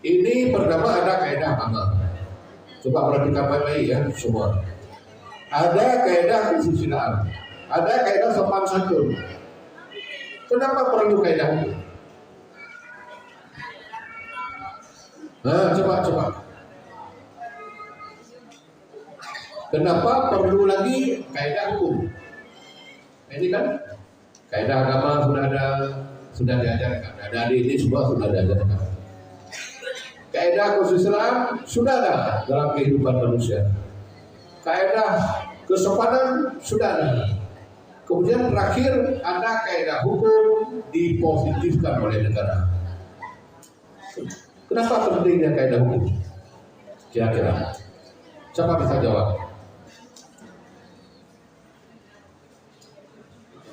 Ini pertama ada kaidah agama. Coba perhatikan baik-baik ya semua. Ada kaidah kesusilaan, ada kaidah sopan santun. Kenapa perlu kaidah itu? Nah, coba. Kenapa perlu lagi kaidah hukum? Ini kan kaidah agama sudah diajarkan. Ada ini semua sudah diajarkan. Kaidah kesusilaan sudah ada dalam kehidupan manusia. Kaidah kesopanan sudah ada. Kemudian terakhir ada kaidah hukum dipositifkan oleh negara. Kenapa pentingnya kaidah hukum? Kira-kira siapa bisa jawab?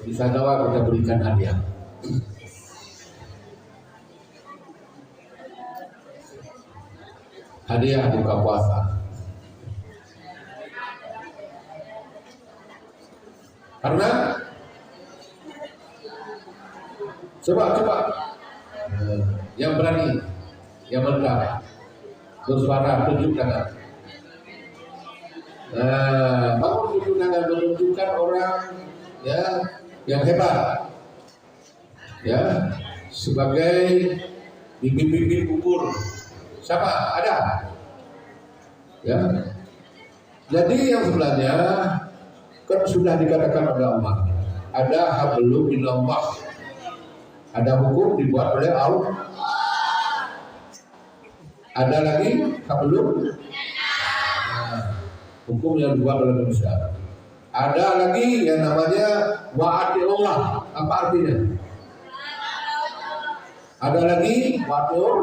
Bisa jawab, kita berikan hadiah. Hadiah buka puasa. Karena coba yang berani, yang meledak, bersuara, tunjuk tangan. Bangun tunjuk tangan, menunjukkan orang ya yang hebat, ya sebagai bimbing kubur. Siapa? Ada? Ya. Jadi yang sebenarnya kan sudah dikatakan oleh Allah, ada hablum minallah, ada hukum dibuat oleh Allah. Ada lagi hablum, hukum yang dibuat oleh manusia. Ada lagi yang namanya wa'atiullah. Apa artinya? Ada lagi wa'atiul.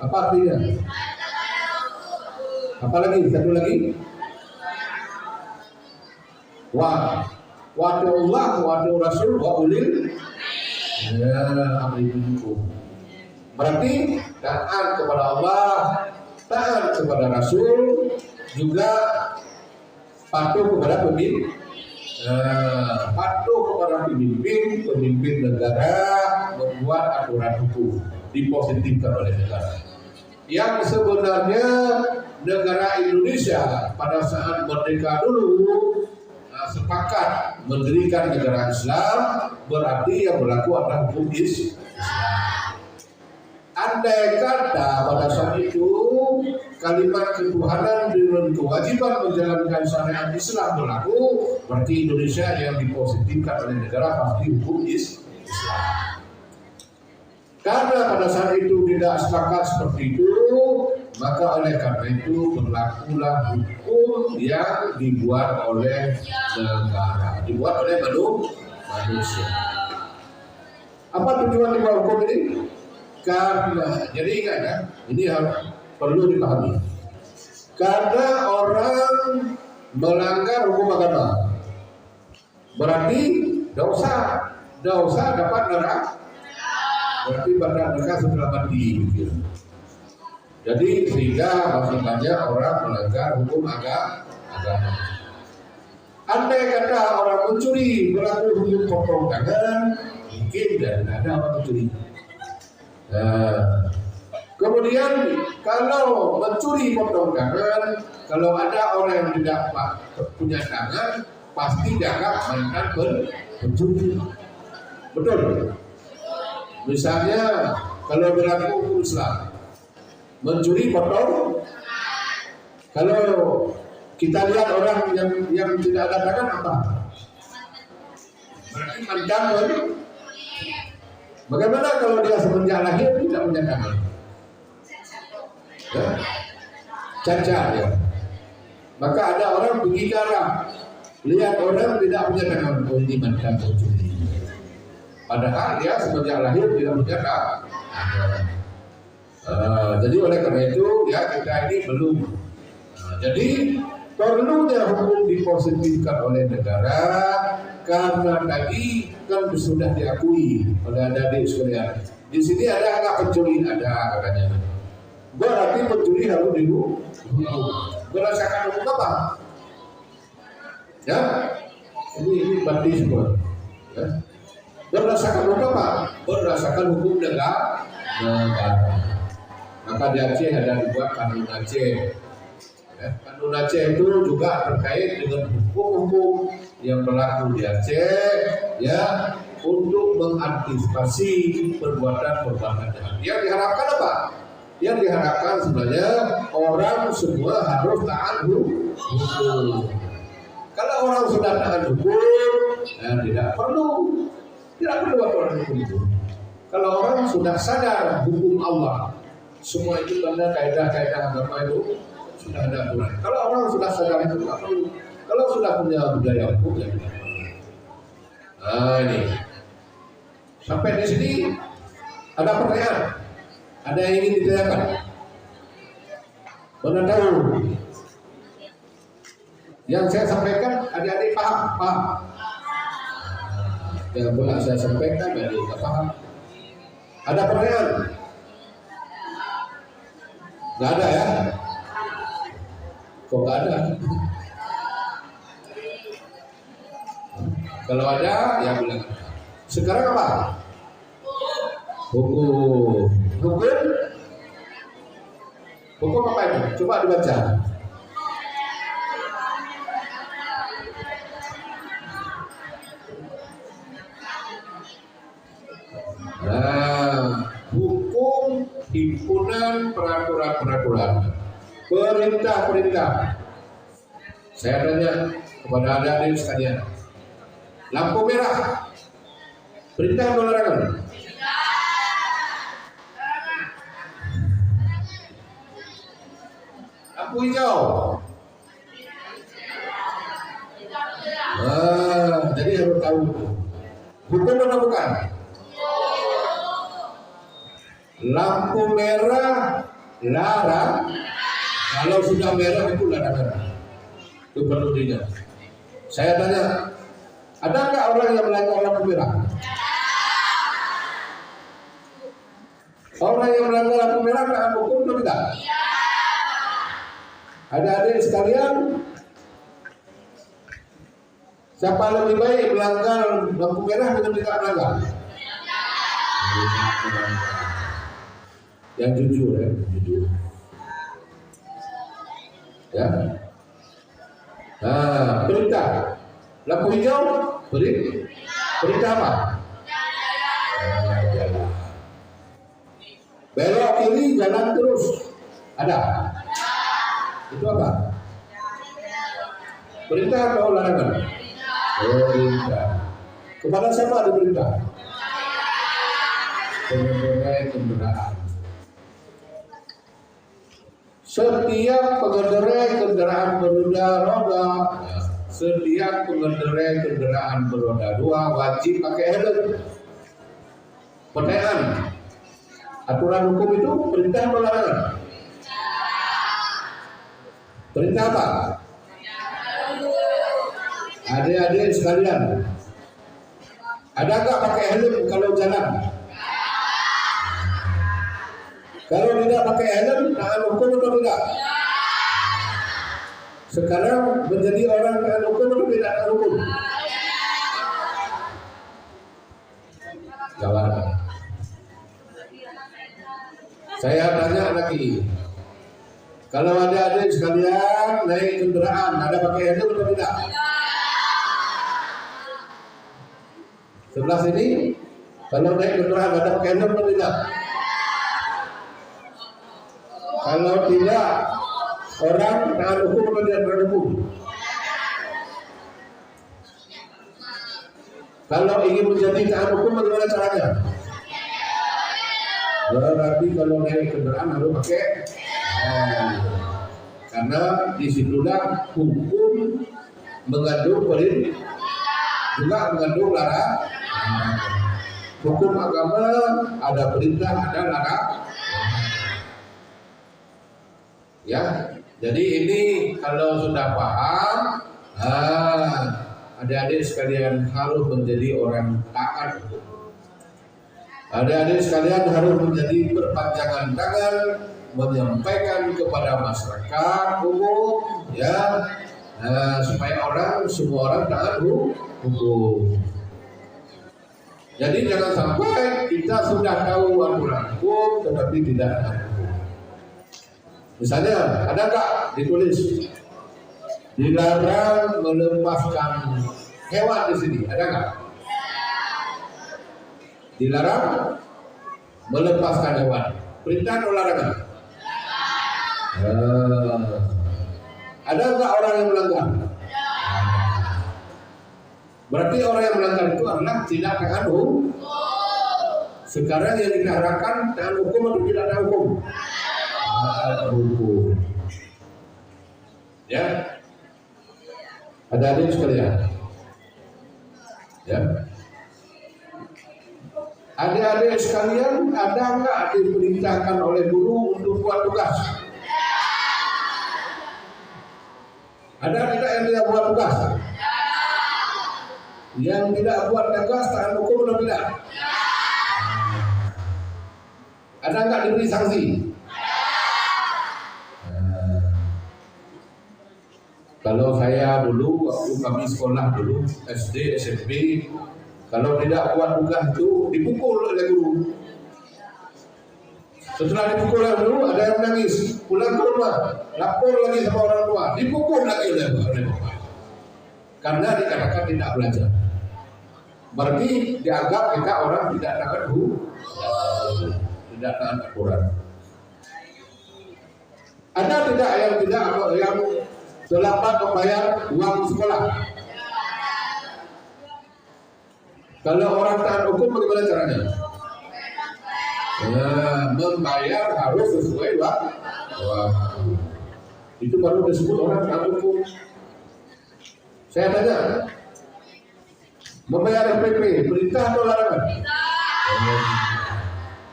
Apa artinya? Apa lagi? Satu lagi. Wa'atiullah, wa'atiul rasul, wa'ulil. Ya, amri minkum. Berarti taat kepada Allah, taat kepada Rasul, juga patuh kepada pemimpin. Patuh kepada pemimpin negara, membuat aturan hukum dipositifkan oleh negara. Yang sebenarnya negara Indonesia pada saat merdeka dulu sepakat mendirikan negara Islam, berarti yang berlaku adalah hukum Islam. andai kata pada saat itu kalimat ketuhanan dan kewajiban menjalankan syariat Islam berlaku, berarti Indonesia yang dipositifkan oleh negara pasti hukum Islam. Karena pada saat itu tidak sepakat seperti itu, maka oleh karena itu berlakulah hukum yang dibuat oleh negara, dibuat oleh manusia. Apa tujuan dibuat hukum ini? Karena, jadi ingat ya, ini harus perlu dipahami. Karena orang melanggar hukum agama, berarti dosa dapat neraka. Berarti pada mereka setelah mati gitu. Jadi sehingga masih banyak orang melanggar hukum agama. Andai kata orang mencuri berlaku hukum potong tangan, mungkin tidak ada orang mencuri. Kemudian kalau mencuri potong tangan, kalau ada orang yang tidak punya tangan, pasti dianggap mantan pencuri. Betul. Misalnya kalau berlaku hukum Islam, mencuri potong. Kalau kita lihat orang yang tidak ada tangan apa? Berarti mantan. Bagaimana kalau dia semenjak lahir tidak punya tangan? Ya? Cacat ya. Maka ada orang pergi ke Arab, lihat orang tidak punya tangan, oh ini mantan pencuri. Padahal dia semenjak lahir tidak punya tangan. Jadi oleh karena itu ya kita ini belum. Jadi perlunya hukum dipositifkan oleh negara karena tadi kan sudah diakui oleh adik-adik sekalian. Di sini ada nggak pencuri? Ada katanya. Berarti pencuri harus dihukum. Berdasarkan hukum apa? Ya, ini baptis semua. Ya. Berdasarkan hukum apa? Berdasarkan hukum negara. Maka di Aceh ada dibuat kanun Aceh. Ya, kanun Aceh itu juga terkait dengan hukum-hukum yang berlaku di Aceh, ya, untuk mengantisipasi perbuatan-perbuatan jahat. Yang diharapkan apa? Yang diharapkan sebenarnya orang semua harus taat hukum. Kalau orang sudah taat hukum, tidak perlu orang hukum itu. Kalau orang sudah sadar hukum Allah, semua itu karena kaidah-kaidah agama itu sudah ada aturan. Kalau orang sudah sadar itu tidak perlu. Kalau sudah punya budaya hukum ya tidak perlu. Nah ini sampai di sini ada pertanyaan, ada yang ingin ditanyakan? Mana tahu? Yang saya sampaikan adik-adik paham? Yang pernah saya sampaikan adik tidak paham. Ada pertanyaan? Nggak ada ya? Kok nggak ada? Kalau ada, ya bilang. Sekarang apa? Hukum. Hukum apa itu? Coba dibaca. Nah, hukum himpunan peraturan-peraturan, perintah-perintah. Saya tanya kepada adik-adik sekalian, lampu merah, perintah atau larangan? Lampu hijau. Jadi harus tahu hukum atau bukan? Lampu merah larang, kalau sudah merah itu larangan. Itu perlu diingat. Saya tanya, ada nggak orang yang melanggar lampu merah? Orang yang melanggar lampu merah akan hukum atau tidak? Adik-adik sekalian, siapa lebih baik melanggar lampu merah dengan tidak melanggar? Yang jujur ya, jujur. Ya. Nah, perintah. Lampu hijau, perintah apa? Belok kiri jalan terus. Ada? Itu apa? Perintah atau larangan? Perintah. Kepada siapa ada perintah? Pengendarai kendaraan. Setiap pengendarai kendaraan beroda roda, setiap pengendarai kendaraan beroda dua wajib pakai helm. Pertanyaan, aturan hukum itu perintah atau larangan? Perintah apa? Adik-adik sekalian, ada nggak pakai helm kalau jalan? Kalau tidak pakai helm, tahan hukum atau tidak? Sekarang menjadi orang tahan hukum atau tidak tahan hukum? Jawab. Saya tanya lagi, kalau adik-adik sekalian naik kendaraan, ada pakai helm atau tidak? Sebelah sini, kalau naik kendaraan ada pakai helm atau tidak? Kalau tidak, orang tahan hukum atau tidak tahan hukum? Kalau ingin menjadi tahan hukum, bagaimana caranya? Berarti kalau naik kendaraan harus pakai karena disitulah hukum mengandung perintah, juga mengandung larangan. Hukum agama ada perintah, ada larangan. Ya, jadi ini kalau sudah paham, adik-adik sekalian harus menjadi orang taat. Adik-adik sekalian harus menjadi perpanjangan tangan menyampaikan kepada masyarakat umum, ya, supaya semua orang taat hukum. Jadi jangan sampai kita sudah tahu aturan hukum tetapi tidak taat hukum. Misalnya, ada nggak ditulis dilarang melepaskan hewan di sini? Ada nggak? Dilarang melepaskan hewan. Perintah atau larangan? Ada nggak orang yang melanggar? Berarti orang yang melanggar itu adalah tidak taat hukum. Sekarang yang kita harapkan taat hukum atau tidak taat hukum? Hukum. Ya, ada adik sekalian. Ya, adik-adik sekalian, ada nggak diperintahkan oleh guru untuk buat tugas? Ada tidak yang tidak buat tugas? Yang tidak buat tugas tahan hukum atau tidak? Ada nggak diberi sanksi? Kalau saya dulu, waktu kami sekolah dulu, SD, SMP, kalau tidak buat tugas itu dipukul oleh guru. Setelah dipukul oleh guru, ada yang menangis, pulang ke rumah, lapor lagi sama orang tua, dipukul lagi oleh bapak. Karena dikatakan tidak belajar. Berarti dianggap kita orang tidak taat hukum, tidak taat aturan. Ada tidak yang terlambat membayar uang sekolah? Kalau orang taat hukum bagaimana caranya? Membayar harus sesuai waktu. Itu baru disebut orang taat hukum. Saya tanya, membayar SPP perintah atau larangan?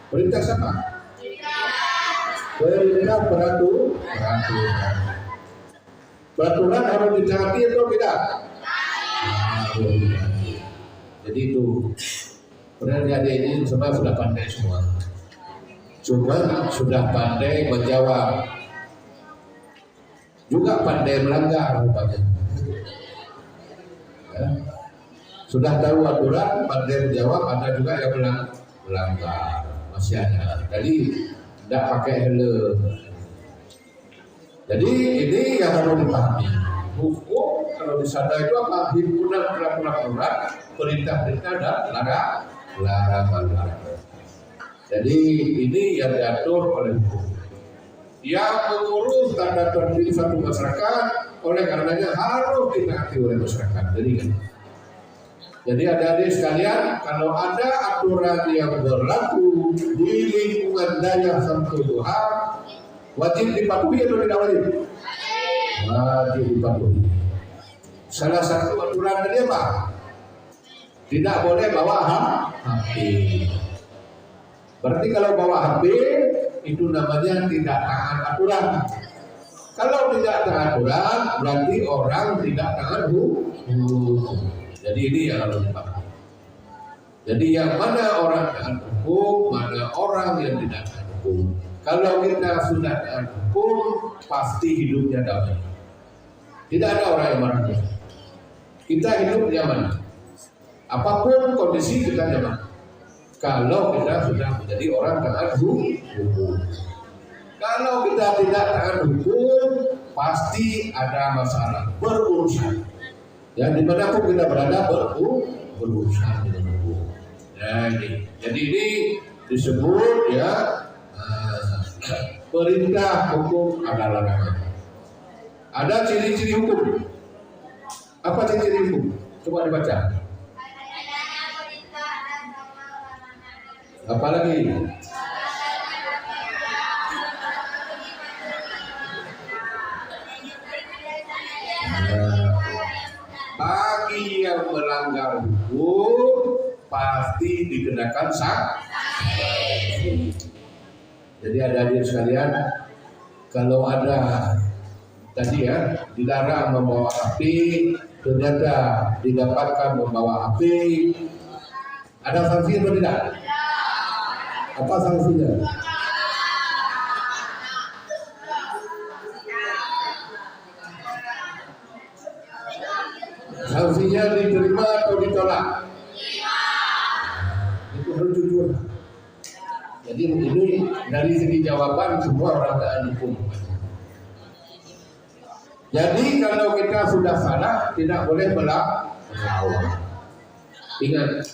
Perintah siapa? Perintah peraturan. Peraturan harus ditaati atau tidak? Jadi itu adik-adik ini semua sudah pandai semua. Cuma sudah pandai menjawab, juga pandai melanggar rupanya. Ya. Sudah tahu aturan, pandai menjawab, ada juga yang melanggar. Masih ada. Jadi tidak pakai helm. Jadi ini yang harus dipahami. Hukum kalau di sana itu apa? Himpunan peraturan perintah-perintah dan larangan. Jadi ini yang diatur oleh hukum. Yang mengurus tata tertib satu masyarakat, oleh karenanya harus ditaati oleh masyarakat. Jadi adik-adik sekalian, kalau ada aturan yang berlaku di lingkungan daerah Samsul Duha, wajib dipatuhi atau tidak wajib? Wajib dipatuhi. Salah satu aturan tadi apa? Tidak boleh bawa HP. Berarti kalau bawa HP itu namanya tidak taat aturan. Kalau tidak taat aturan, berarti orang tidak taat hukum. Jadi ini yang harus dipahami. Jadi yang mana orang taat hukum, mana orang yang tidak taat hukum. Kalau kita sudah taat hukum, pasti hidupnya damai. Tidak ada orang yang marah. Kita hidup nyaman. Apapun kondisi kita nyaman. Kalau kita sudah menjadi orang taat hukum. Kalau kita tidak taat hukum, pasti ada masalah berurusan. Ya, dimanapun kita berada berurusan dengan hukum. Jadi ini disebut ya perintah hukum ada larangan. Ada ciri-ciri hukum. Apa ciri-ciri hukum? Coba dibaca. Apa lagi? Bagi yang melanggar hukum pasti dikenakan sanksi. Jadi adik-adik sekalian, kalau ada tadi ya dilarang membawa api, ternyata didapatkan membawa api, ada sanksi atau tidak? Apa sanksinya? Sanksinya diterima atau ditolak? Itu harus jujur. Jadi ini dari segi jawaban semua orang taat hukum. Jadi kalau kita sudah salah tidak boleh melawan. Ingat,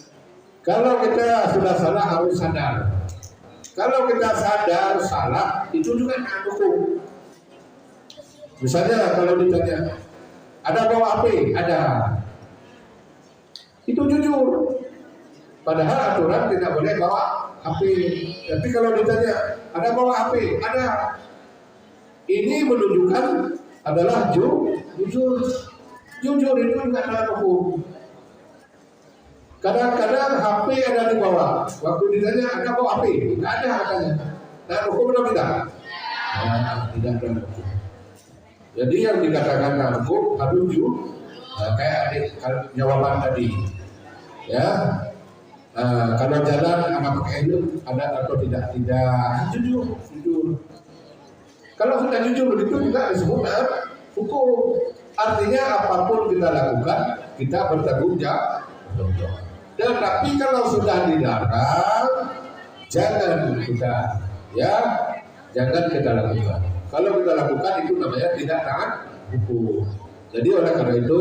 kalau kita sudah salah harus sadar. Kalau kita sadar salah itu juga taat hukum. Misalnya kalau ditanya, ada bawa HP? Ada. Itu jujur. Padahal aturan tidak boleh bawa HP. Tapi kalau ditanya, ada bawa HP? Ada. Ini menunjukkan adalah jujur. Jujur itu tidak ada hukum. Kadang-kadang HP ada di bawah. Waktu ditanya ada bawa HP? Tidak ada katanya. Nah, hukum atau tidak? Tidak ada hukum. Jadi yang dikatakan hukum harus jujur. Kayak adik jawaban tadi. Ya. Kalau jalan anak pakai helm ada atau tidak? Tidak. Jujur. Kalau sudah jujur begitu juga disebut hukum. Artinya apapun kita lakukan kita bertanggung jawab. Dan tapi kalau sudah dilarang, jangan kita lakukan. Kalau kita lakukan itu namanya tidak taat hukum. Jadi oleh karena itu,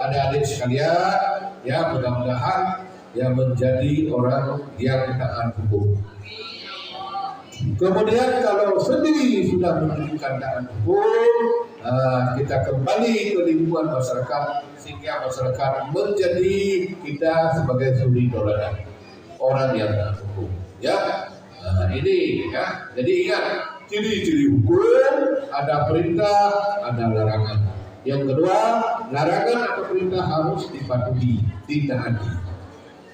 adik-adik sekalian, ya mudah-mudahan yang menjadi orang yang taat hukum. Kemudian kalau sendiri sudah menunjukkan taat hukum, kita kembali ke lingkungan masyarakat sehingga masyarakat menjadi kita sebagai suri tauladan orang yang taat hukum. Ya, ini ya. Jadi ingat ciri-ciri hukum ada perintah, ada larangan. Yang kedua, larangan atau perintah harus dipatuhi, ditaati.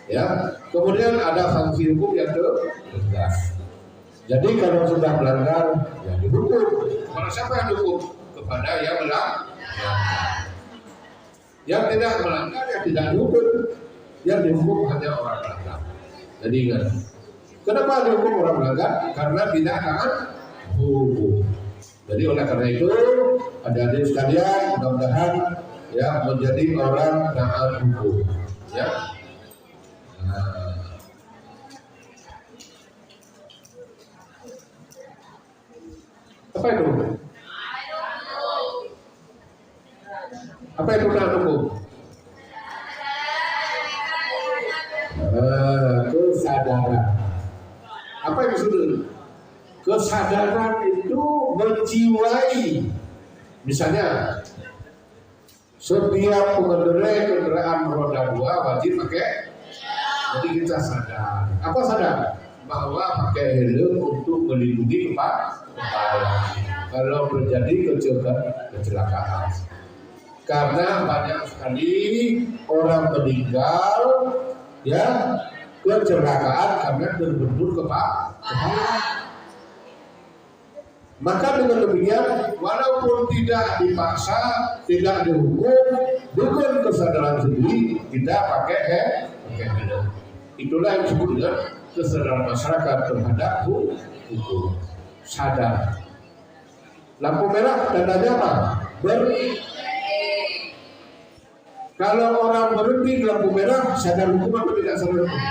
Ya, kemudian ada sanksi hukum yang tegas. Jadi kalau sudah melanggar, ya dihukum. Kepada siapa yang dihukum? Kepada yang melanggar. Yang tidak melanggar, ya tidak dihukum. Yang dihukum hanya orang melanggar. Jadi ingat. Kenapa dihukum orang melanggar? Karena tidak taat hukum. Jadi oleh karena itu, adik-adik sekalian, mudah-mudahan ya menjadi orang taat hukum. Ya. Apa itu? Apa itu taat hukum? Kesadaran. Apa Kesadaran itu menjiwai. Misalnya setiap pengendara kendaraan roda 2 wajib pakai. Jadi kita sadar. Apa sadar? Bahwa pakai helm untuk melindungi kepala. Kalau terjadi kecelakaan. Karena banyak sekali orang meninggal ya kecelakaan karena terbentur kepala. Maka dengan demikian, walaupun tidak dipaksa, tidak dihukum, dengan kesadaran sendiri kita pakai helm. Itulah yang disebut dengan kesadaran masyarakat terhadap hukum. Sadar. Lampu merah tandanya apa? Berhenti. Kalau orang berhenti di lampu merah, sadar hukum atau tidak sadar hukum?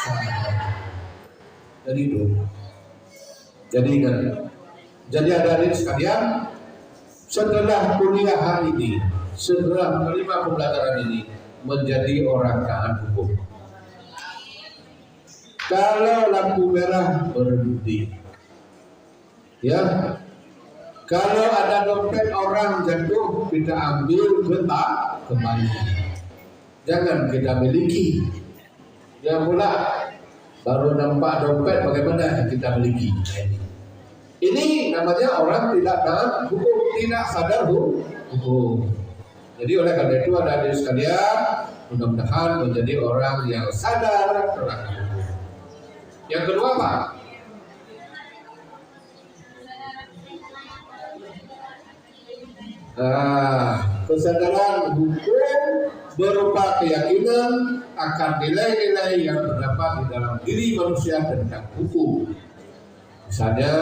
Sadar. Jadi itu. Jadi ingat. Jadi hadirin sekalian, setelah kuliah hari ini, setelah menerima pembelajaran ini, menjadi orang taat hukum. Kalau lampu merah berhenti, ya. Kalau ada dompet orang jatuh, kita ambil kembali. Jangan kita miliki. Yang pula baru nampak dompet bagaimana kita miliki. Ini namanya orang tidak taat hukum, tidak sadar hukum. Jadi oleh karena itu ada di sekalian, mudah-mudahan menjadi orang yang sadar terhadap hukum. Yang kedua apa? Kesadaran hukum berupa keyakinan akan nilai-nilai yang terdapat di dalam diri manusia tentang hukum. Misalnya,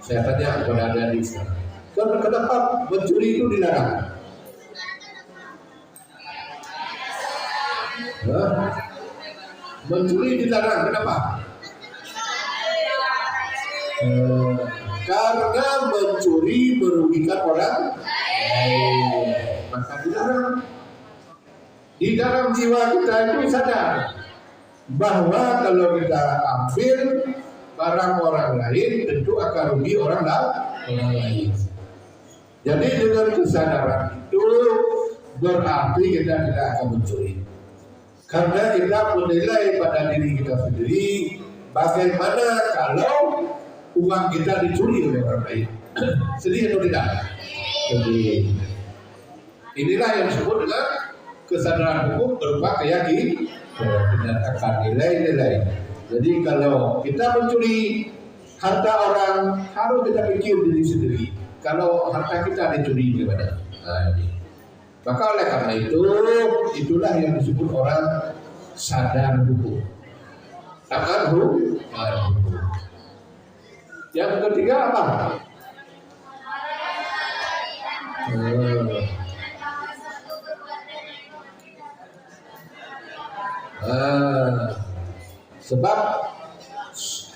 saya tanya kepada adik-adik sekarang, kenapa mencuri itu dilarang? Mencuri dilarang, kenapa? Karena mencuri merugikan orang lain, maka dilarang. Di dalam jiwa kita itu sadar bahwa kalau kita ambil barang orang lain tentu akan rugi orang lain. Jadi dengan kesadaran itu berarti kita tidak akan mencuri, karena kita menilai pada diri kita sendiri bagaimana kalau uang kita dicuri oleh orang lain. Sedih atau tidak? Sedih. Inilah yang disebut dengan kesadaran hukum berupa keyakinan akan nilai-nilai. Jadi kalau kita mencuri harta orang, harus kita pikir diri sendiri. Kalau harta kita dicuri gimana? Maka oleh karena itu, itulah yang disebut orang sadar hukum. Taat hukum. Yang ketiga apa? Sebab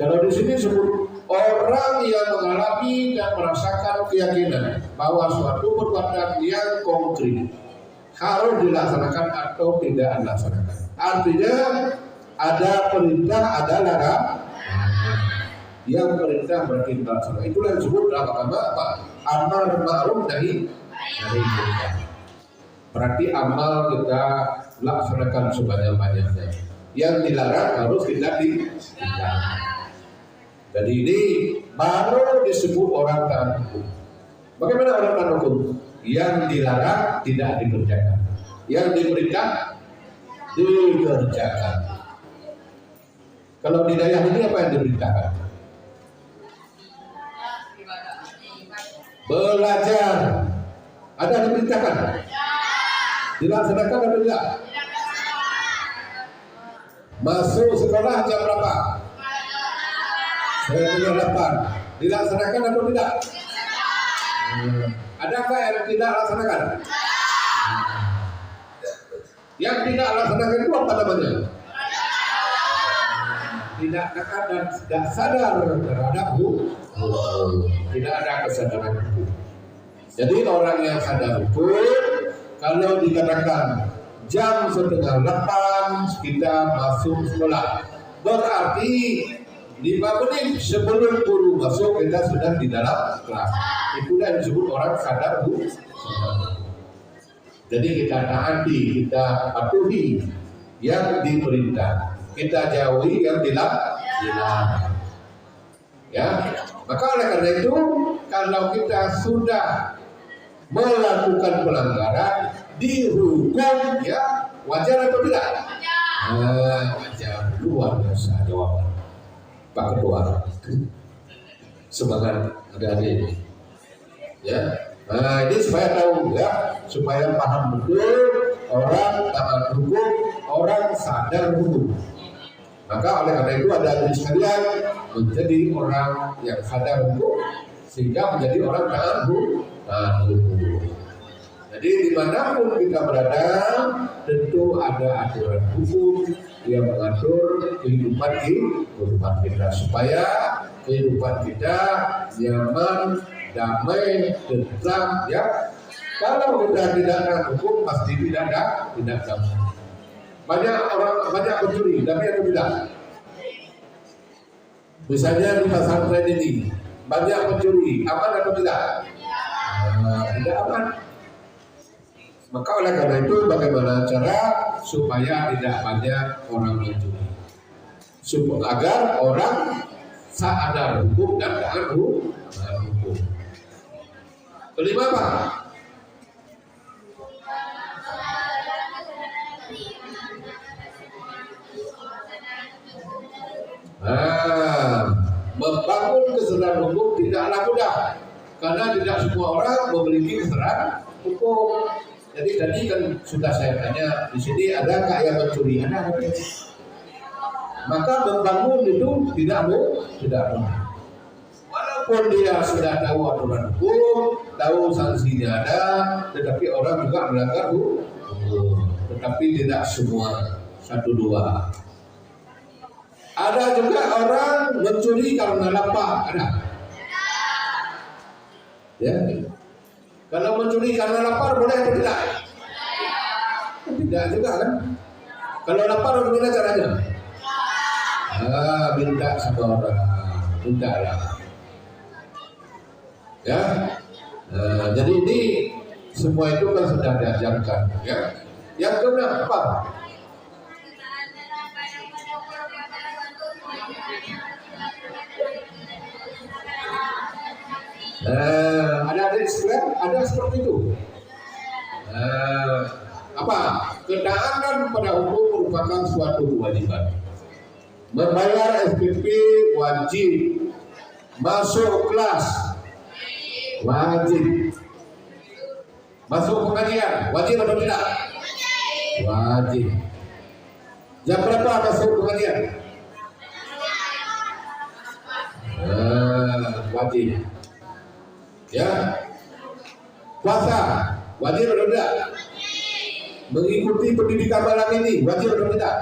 kalau di sini disebut orang yang mengalami dan merasakan keyakinan bahwa suatu perbuatan yang konkret harus dilaksanakan atau tidak dilaksanakan. Artinya ada perintah, ada larangan. Yang perintah berarti dilaksanakan. Itulah yang disebut dalam agama apa? Amal ma'ruf nahi munkar. Berarti amal kita laksanakan sebanyak-banyaknya. Yang dilarang harus kita tinggalkan. Jadi ini baru disebut orang taat hukum. Bagaimana orang taat hukum? Yang dilarang tidak dikerjakan, yang diperintah dikerjakan. Kalau di daerah ini apa yang diperintahkan? Belajar. Ada yang diperintahkan? Dilaksanakan atau tidak? Masuk sekolah jam berapa? Saya punya 8. Dilaksanakan atau tidak? Adakah yang tidak laksanakan? Yang tidak laksanakan itu apa namanya? Tidak taat dan tidak sadar terhadap hukum. Tidak ada kesadaran hukum. Jadi orang yang sadar hukum, kalau dikatakan jam 7:30 kita masuk sekolah, berarti 5 menit sebelum guru masuk kita sudah di dalam kelas. Itulah yang disebut orang sadar bu. Jadi kita taati, kita patuhi yang diperintah, kita jauhi yang dilarang. Ya, maka oleh karena itu kalau kita sudah melakukan pelanggaran dihukum, ya wajar atau tidak? Wajar. Luar biasa jawaban Pak Ketua. Semangat adik-adik. Ya, nah ini supaya tahu ya, supaya paham betul orang taat hukum, orang sadar hukum. Maka oleh karena itu ada adik sekalian menjadi orang yang sadar hukum sehingga menjadi orang taat hukum. Jadi dimanapun kita berada tentu ada aturan hukum yang mengatur kehidupan kita supaya kehidupan kita nyaman, damai, tentram. Ya, kalau kita tidak taat hukum pasti tidak damai. Banyak pencuri, tapi atau tidak? Misalnya di pesantren ini banyak pencuri, aman atau tidak? Tidak aman. Maka oleh karena itu bagaimana cara supaya tidak banyak orang mencuri, agar orang sadar hukum dan taat hukum. Kelima apa? Membangun kesadaran hukum tidaklah mudah karena tidak semua orang memiliki kesadaran hukum. Jadi tadi kan sudah saya tanya di sini ada nggak yang mencuri? Ada. Maka membangun itu tidak mudah. Walaupun dia sudah tahu aturan hukum, tahu sanksinya ada, tetapi orang juga melanggar hukum. Tetapi tidak semua, 1-2. Ada juga orang mencuri karena lapar, ada. Ya. Kalau mencuri karena lapar boleh atau tidak? Tidak juga kan? Kalau lapar bagaimana caranya? Minta sama orang, minta lah. Ya. Jadi ini semua itu kan sudah diajarkan. Ya. Yang kenapa? Ada Islam, ada seperti itu. Apa? Ketaatan pada hukum merupakan suatu kewajiban. Membayar SPP wajib. Masuk kelas wajib. Masuk pengajian wajib atau tidak? Wajib. Jam berapa masuk pengajian? Wajib. Ya, puasa wajib atau tidak? Mengikuti pendidikan malam ini wajib atau tidak?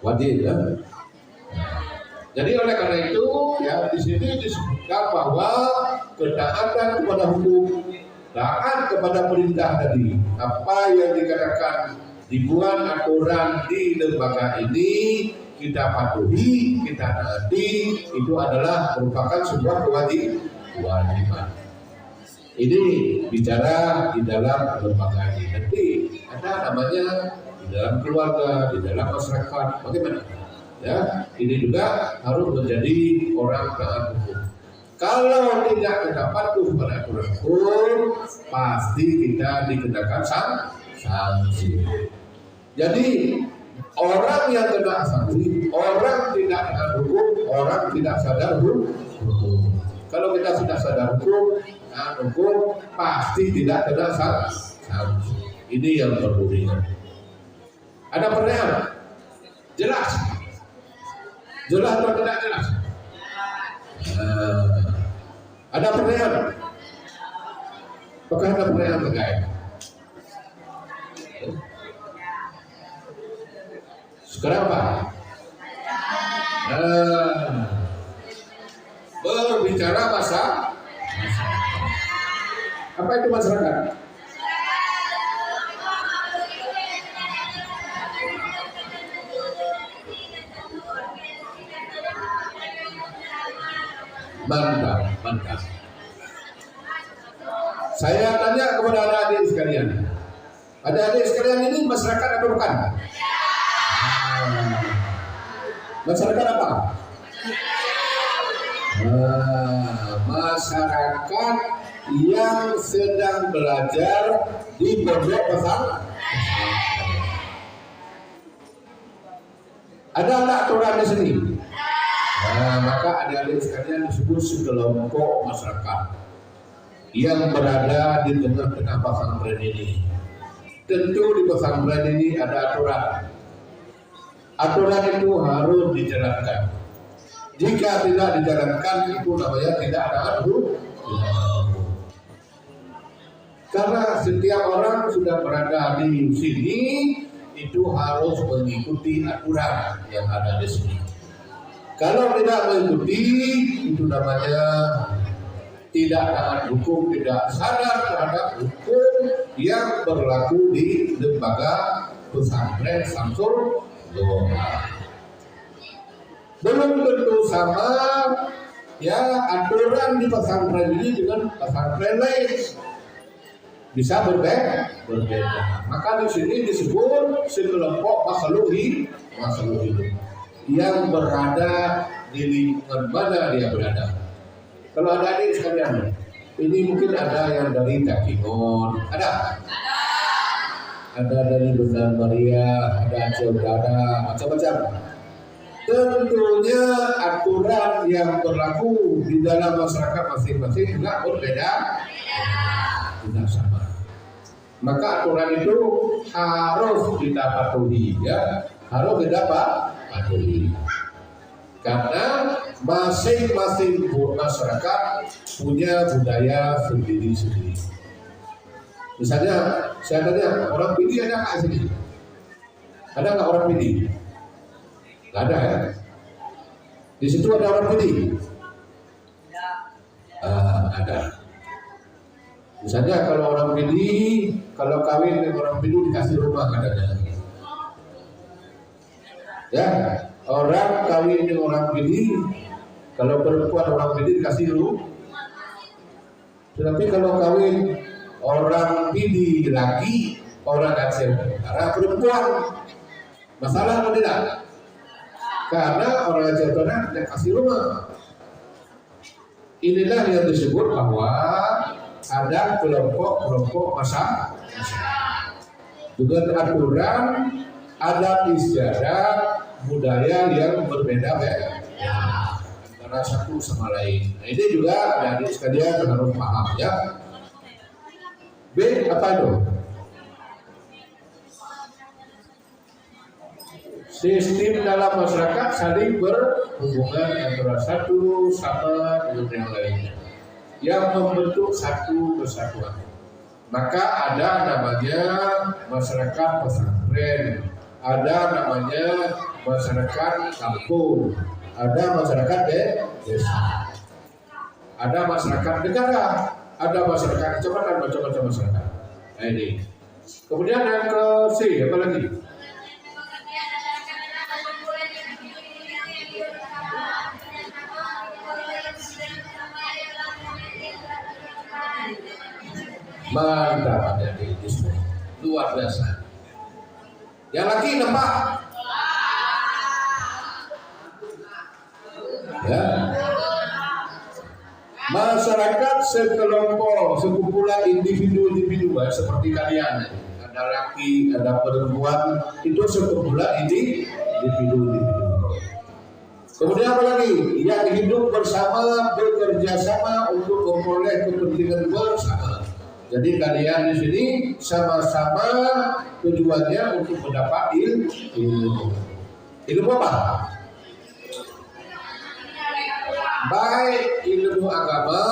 Wajib ya. Jadi oleh karena itu ya di sini disebutkan bahwa ketaatan kepada hukum, taat kepada perintah tadi, apa yang dikatakan dibuat aturan di lembaga ini kita patuhi, kita taati, itu adalah merupakan sebuah kewajiban. Ini bicara di dalam lembaga ini. Nanti ada namanya di dalam keluarga, di dalam masyarakat, bagaimana? Ya, ini juga harus menjadi orang taat hukum. Kalau tidak patuh pada aturan hukum, pasti kita dikenakan sanksi. Jadi orang yang kena sanksi, orang tidak taat hukum, orang tidak sadar hukum. Kalau kita sudah sadar hukum, taat hukum, pasti tidak kena sanksi. Ini yang perlu diingat. Ada pertanyaan? Jelas? Jelas atau tidak jelas? Ada pertanyaan? Apakah ada pertanyaan terkait? Sekarang apa? Berbicara masa. Apa itu masyarakat? Mantap, mantap. Saya tanya kepada adik-adik sekalian. Adik-adik sekalian ini masyarakat atau bukan? Masyarakat apa? Masyarakat yang sedang belajar di pondok pesantren. Ada tak aturan di sini? Maka adik-adik sekalian disebut sekelompok masyarakat yang berada di tengah-tengah pesantren ini. Tentu di pesantren ini ada aturan. Aturan itu harus dijalankan. Jika tidak dijalankan itu namanya tidak ada aturan. Karena setiap orang sudah berada di sini itu harus mengikuti aturan yang ada di sini. Kalau tidak mengikuti itu namanya tidak taat hukum, tidak sadar terhadap hukum yang berlaku di lembaga pesantren Samsul Doa. Belum tentu sama ya aturan di pesantren ini dengan pesantren lain. Bisa berbeda. Maka di sini disebut sekelompok makhluk hidup yang berada di lingkungan mana dia berada. Kalau ada adik sekalian, ini mungkin ada yang dari Takingon, ada dari Bunda Maria, ada Aceh Utara, macam-macam. Tentunya aturan yang berlaku di dalam masyarakat masing-masing juga berbeda, tidak sama. Maka aturan itu harus kita patuhi, ya, harus kita patuhi. Karena masing-masing masyarakat punya budaya sendiri-sendiri. Misalnya, saya tanya, orang Pidi ada nggak sini? Ada nggak orang Pidi? Nggak ada ya? Di situ ada orang Pidi? Ada. Misalnya kalau orang Pidi, kalau kawin dengan orang Pidi dikasih rumah katanya. Ya, orang kawin dengan orang Pidi, kalau perempuan orang Pidi dikasih rumah. Tetapi kalau kawin orang Pidi laki, orang Aceh Utara perempuan, masalah atau tidak? Karena orang Aceh Utara tidak kasih rumah. Inilah yang disebut bahwa ada kelompok-kelompok masyarakat dengan aturan, adat istiadat, budaya yang berbeda-beda antara satu sama lain. Nah, ini juga adik sekalian harus paham, ya. B apa itu? Sistem dalam masyarakat saling berhubungan antara satu sama dengan yang lainnya, yang membentuk satu kesatuan. Maka ada namanya masyarakat pesantren, ada namanya masyarakat kampung, ada masyarakat desa, ada masyarakat negara, ada masyarakat kecamatan, macam-macam masyarakat. Nah ini. Kemudian yang ke C, apa lagi? Mantap, ada di semua. Luar biasa. Yang laki nampak? Ya. Masyarakat sekelompok, sekumpulan individu-individu seperti kalian. Ada laki, ada perempuan, itu sekumpulan individu-individu. Kemudian apa lagi? Yang hidup bersama, bekerja sama untuk memperoleh kepentingan bersama. Jadi kalian di sini sama-sama tujuannya untuk mendapat ilmu. Ilmu apa? Baik ilmu agama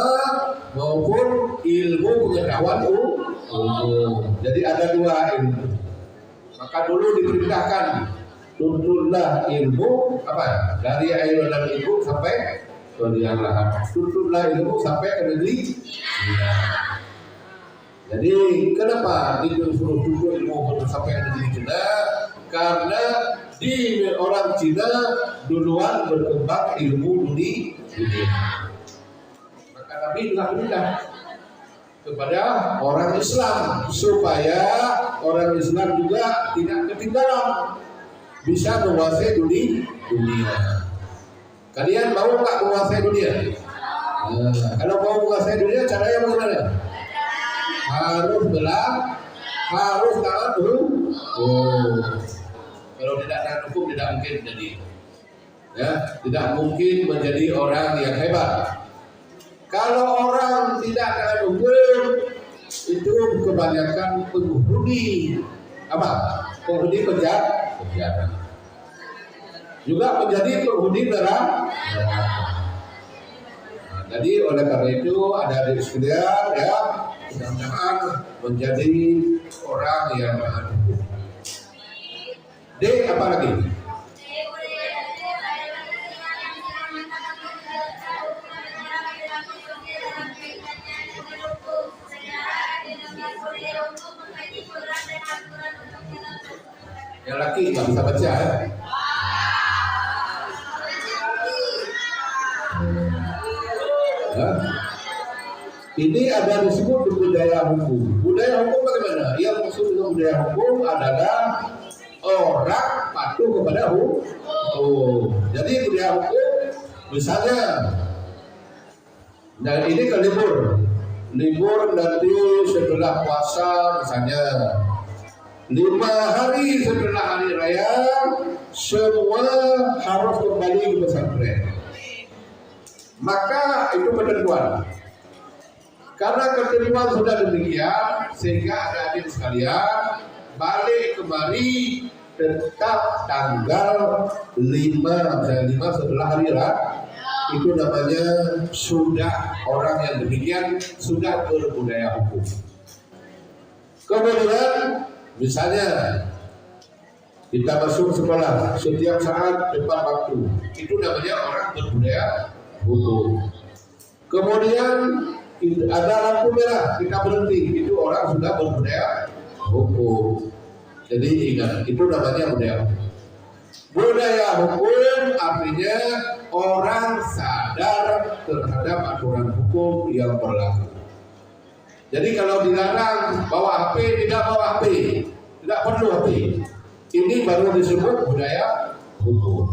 maupun ilmu pengetahuan umum. Jadi ada dua ilmu. Maka dulu diperintahkan tuntutlah ilmu apa? Dari air dan ilmu sampai ke liang lahat. Tuntutlah ilmu sampai ke negeri Cina. Jadi kenapa disuruh tuntut ilmu sampai ke negeri Cina? Karena di orang Cina duluan berkembang ilmu dunia. Nabi juga berikan kepada orang Islam supaya orang Islam juga tidak ketinggalan, bisa menguasai dunia. Kalian mau nggak menguasai dunia? Nah, kalau mau menguasai dunia caranya bagaimana? Harus taat hukum. Kalau tidak taat hukum tidak mungkin jadi, ya, tidak mungkin menjadi orang yang hebat. Kalau orang tidak taat hukum itu kebanyakan penghuni penghuni penjara, juga menjadi penghuni neraka. Jadi oleh karena itu ada di sekalian, ya, mudah-mudahan menjadi orang yang taat hukum. D, apa lagi? Yang laki nggak bisa baca, ya? Ini ada disebut budaya hukum. Budaya hukum bagaimana? Yang maksud dengan budaya hukum adalah orang patuh kepada hukum. Jadi budaya hukum, misalnya, nah ini kan libur nanti setelah puasa, misalnya 5 hari setelah hari raya, semua harus kembali ke pesantren. Maka itu ketentuan. Karena ketentuan sudah demikian, sehingga adik-adik sekalian balik kemari tetap tanggal 5 setelah hari raya. Itu namanya sudah orang yang demikian sudah berbudaya hukum. Kemudian misalnya kita masuk sekolah setiap saat tepat waktu, itu namanya orang berbudaya hukum. Kemudian ada lampu merah, kita berhenti, itu orang sudah berbudaya hukum. Jadi ingat, itu namanya budaya hukum. Budaya hukum artinya orang sadar terhadap aturan hukum yang berlaku. Jadi kalau dilarang bawa HP, tidak bawa HP, tidak perlu HP. Ini baru disebut budaya hukum.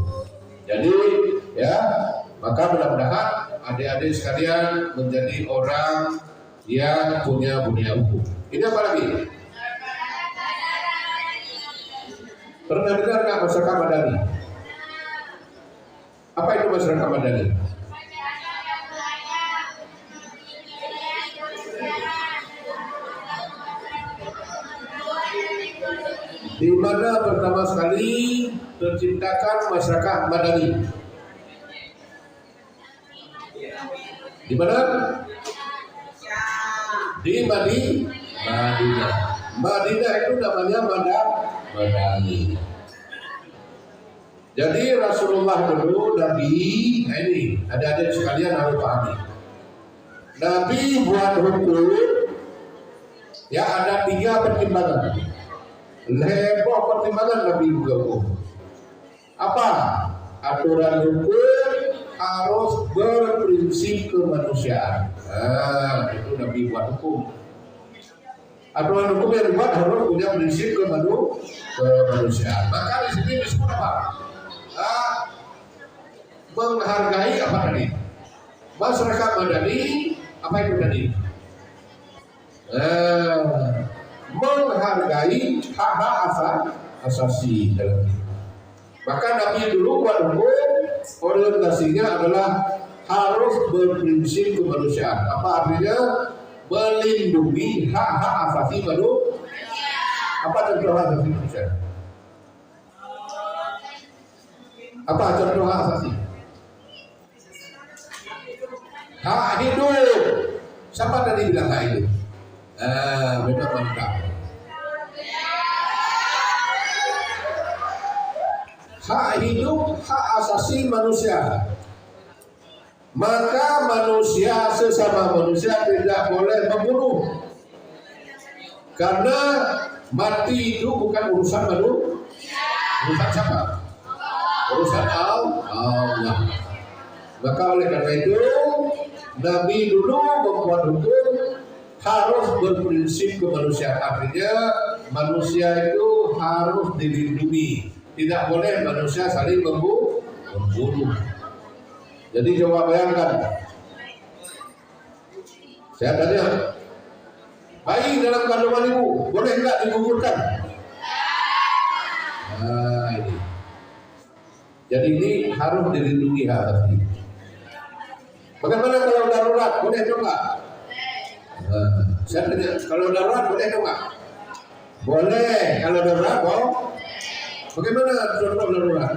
Jadi ya, maka mudah-mudahan adik-adik sekalian menjadi orang yang punya budaya hukum. Ini apa lagi? Pernah dengar nggak masyarakat madani? Apa itu masyarakat madani? Di mana pertama sekali terciptakan masyarakat madani? Di mana? Di Madinah. Madinah itu namanya Madani. Jadi Rasulullah dulu Nabi, nah ini adik-adik sekalian harus pahami. Nabi buat hukum, ya ada 3 pertimbangan. Lebar pertimbangan Nabi juga hukum. Apa? Aturan hukum harus berprinsip kemanusiaan. Nah, itu Nabi buat hukum. Aturan hukum yang dibuat harus punya prinsip kemanusiaan. Maka di sini disebut apa? Menghargai apa tadi? Masyarakat madani, apa itu tadi? Menghargai hak-hak asasi dalam hidup. Maka Nabi dulu buat hukum, orientasinya adalah harus berprinsip kemanusiaan. Apa artinya? Melindungi hak-hak asasi manusia. Apa contoh hak asasi manusia? Apa contoh hak asasi? Hak hidup. Siapa tadi bilang hak hidup? Memang mantap. Hak hidup, hak asasi manusia. Maka manusia sesama manusia tidak boleh membunuh, karena mati itu bukan urusan manusia. Urusan siapa? Urusan Allah. Maka oleh karena itu Nabi dulu membuat hukum harus berprinsip kemanusiaan, artinya manusia itu harus dilindungi, tidak boleh manusia saling membunuh. Jadi coba bayangkan, saya tanya, bayi dalam kandungan ibu boleh nggak digugurkan? Nah ini, jadi ini harus dilindungi hak ini. Bagaimana kalau darurat, boleh atau enggak? Saya tanya, kalau darurat boleh atau enggak? Boleh, kalau darurat mau. Bagaimana contoh darurat?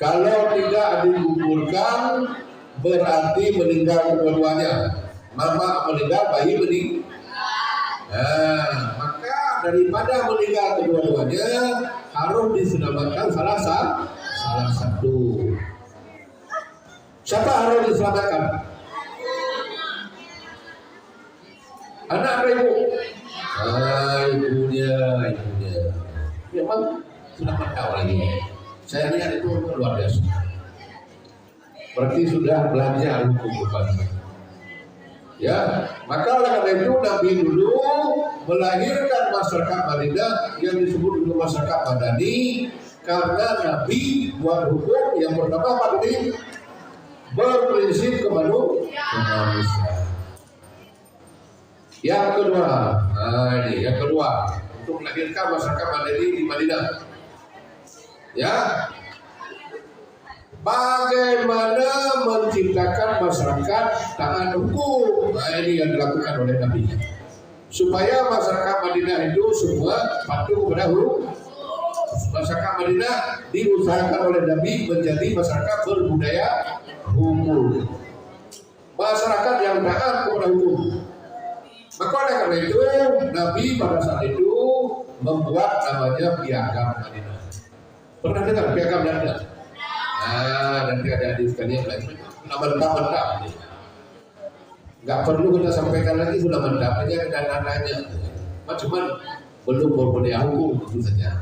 Kalau tidak digugurkan berarti meninggal kedua-duanya. Mama meninggal, bayi meninggal. Nah, maka daripada meninggal kedua-duanya harus diselamatkan salah satu. Siapa harus diselamatkan? Anak atau ibu? Ibunya. Memang sudah tahu lagi. Saya lihat itu luar biasa. Berarti sudah belajar hukum berbangsa. Ya, maka oleh karena itu Nabi dulu melahirkan masyarakat Madinah yang disebut dengan masyarakat Madani karena Nabi buat hukum yang pertama apa tadi? Berprinsip kemanusiaan. Yang kedua, untuk melahirkan masyarakat Madani di Madinah. Ya, bagaimana menciptakan masyarakat taat hukum? Nah, ini yang dilakukan oleh Nabi. Supaya masyarakat Madinah itu semua patuh kepada hukum. Masyarakat Madinah diusahakan oleh Nabi menjadi masyarakat berbudaya hukum. Masyarakat yang taat kepada hukum. Maka oleh karena itu Nabi pada saat itu membuat namanya piagam Madinah. Pernah dengar piagam Madinah? Nah, nanti ada di sekalian lagi. Mentah-mentah. Nggak perlu kita sampaikan lagi, sudah mentah aja dan nadanya. Cuman belum berbudaya hukum tentu saja.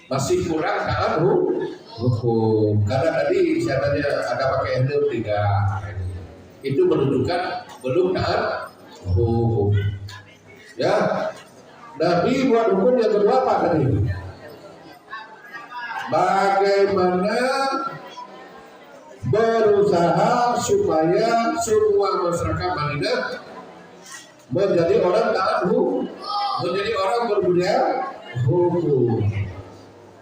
Masih kurang taat hukum. Karena tadi saya tanya ada pakai helm tidak. Itu menunjukkan belum taat hukum. Ya, Nabi buat hukum yang kedua apa tadi? Bagaimana berusaha supaya semua masyarakat Madinah menjadi orang taat hukum, menjadi orang berbudaya hukum.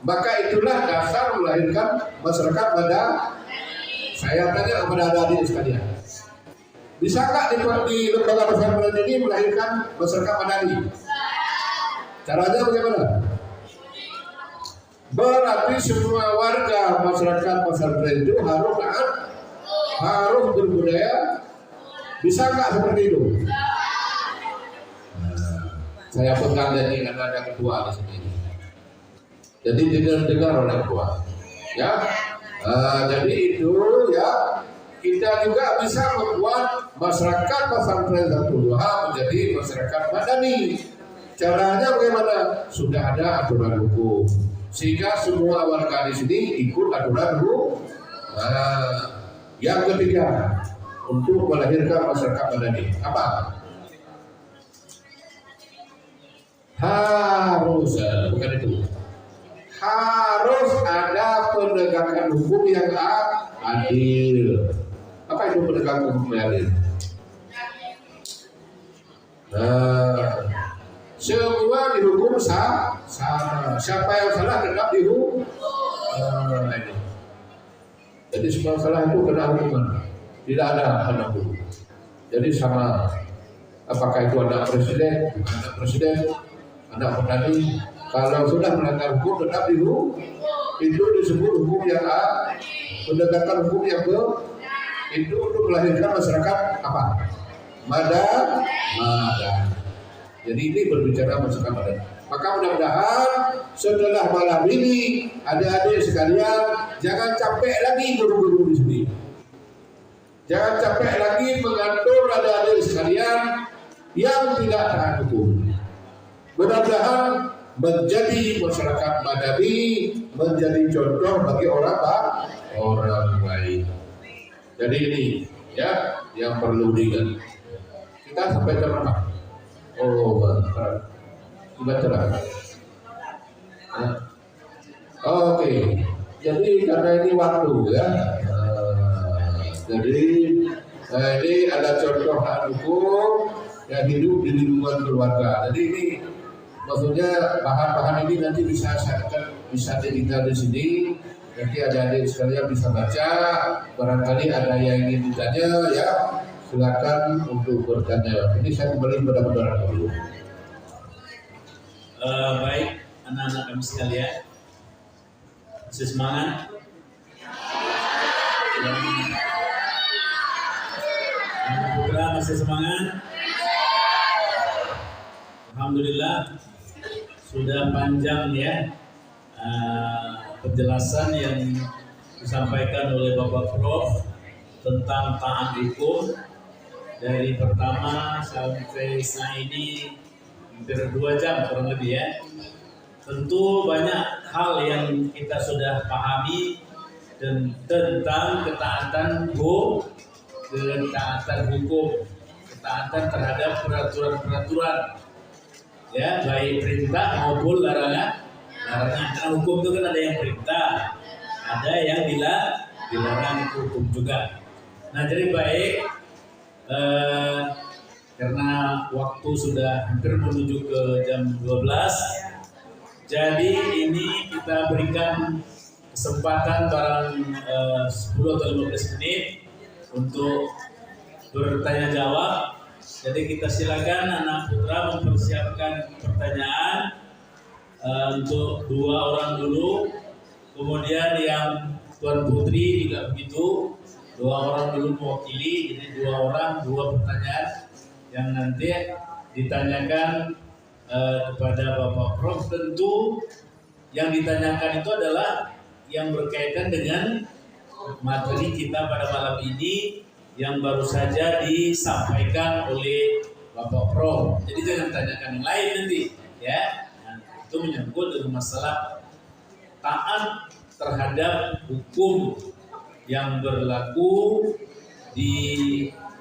Maka itulah dasar melahirkan masyarakat Madinah. Saya tanya kepada adik-adik sekalian, bisa nggak di lembaga pesantren ini melahirkan masyarakat Madani? Caranya bagaimana? Berarti semua warga masyarakat pesantren itu harus taat, harus berbudaya. Bisa nggak seperti itu? Saya pegang janji karena ada ketua di sini. Jadi dengar oleh ketua. Ya, jadi itu ya. Kita juga bisa membuat masyarakat pesantren Darul Duha menjadi masyarakat Madani. Caranya bagaimana? Sudah ada aturan hukum, sehingga semua warga di sini ikut aturan hukum. Yang ketiga, untuk melahirkan masyarakat Madani, apa? Bukan itu. Harus ada penegakan hukum yang adil. Apa itu penegakan hukum yang adil? Semua dihukum sama. Siapa yang salah tetap dihukum. Jadi semua salah itu kena hukuman. Tidak ada anak hukum. Jadi sama. Apakah itu anak presiden, anak petani. Kalau sudah melanggar hukum tetap dihukum. Itu disebut hukum yang penegakan hukum yang itu untuk melahirkan masyarakat apa? Madan. Jadi ini berbicara masyarakat Madan. Maka mudah-mudahan setelah malam ini adik-adik sekalian jangan capek lagi guru-guru di sini. Jangan capek lagi mengatur adik-adik sekalian yang tidak taat hukum. Mudah-mudahan menjadi masyarakat Madani menjadi contoh bagi orang baik. Jadi ini ya yang perlu diingat. Kita sampai jam berapa? Oh, sudah cerah. Oke. Jadi karena ini waktu ya. Jadi ini ada contoh hukum yang hidup di lingkungan keluarga. Jadi ini maksudnya bahan-bahan ini nanti bisa ditinggal di sini. Nanti adik-adik sekalian bisa baca. Barangkali ada yang ingin ditanya ya, silakan untuk bertanya. Ini saya kembali pada saudara dulu. Baik, anak-anak kami sekalian, masih semangat? Anak putra masih semangat? Alhamdulillah, sudah panjang ya penjelasan yang disampaikan oleh Bapak Prof tentang taat hukum dari pertama sampai saat ini hampir 2 jam kurang lebih ya. Tentu banyak hal yang kita sudah pahami dan tentang ketaatan hukum, ketaatan terhadap peraturan-peraturan ya, baik perintah maupun larangan. Karena hukum itu kan ada yang perintah, ada yang dilarang hukum juga. Nah, jadi baik karena waktu sudah hampir menuju ke jam 12, jadi ini kita berikan kesempatan barang 10 atau 15 menit untuk bertanya jawab. Jadi kita silakan anak putra mempersiapkan pertanyaan untuk 2 orang dulu, kemudian yang Tuan Putri juga begitu, 2 orang dulu mewakili, jadi 2 orang 2 pertanyaan yang nanti ditanyakan kepada Bapak Prof. Tentu yang ditanyakan itu adalah yang berkaitan dengan materi kita pada malam ini yang baru saja disampaikan oleh Bapak Prof. Jadi jangan tanyakan yang lain nanti ya. Itu menyangkut dengan masalah taat terhadap hukum yang berlaku di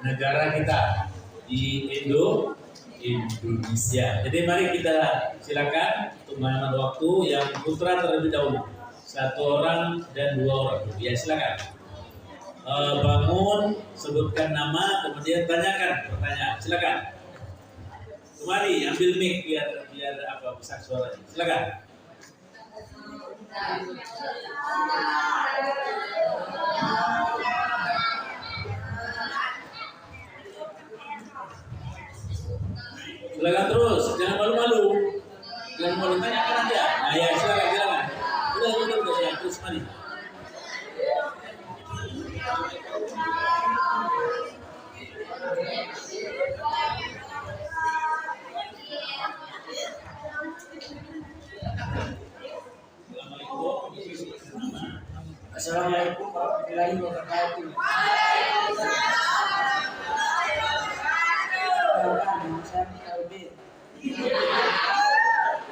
negara kita, di Indonesia. Jadi mari kita silakan untuk menghemat waktu yang putra terlebih dahulu, 1 orang dan 2 orang. Ya silakan. Bangun, sebutkan nama, kemudian tanyakan pertanyaan. Silakan. Mari ambil mic biar apa besar suaranya. Silakan. Silakan terus, jangan malu-malu. Jangan malu, tanyakan aja. Nah ya, silakan. Udah ya, terus mari. Assalamualaikum warahmatullahi wabarakatuh.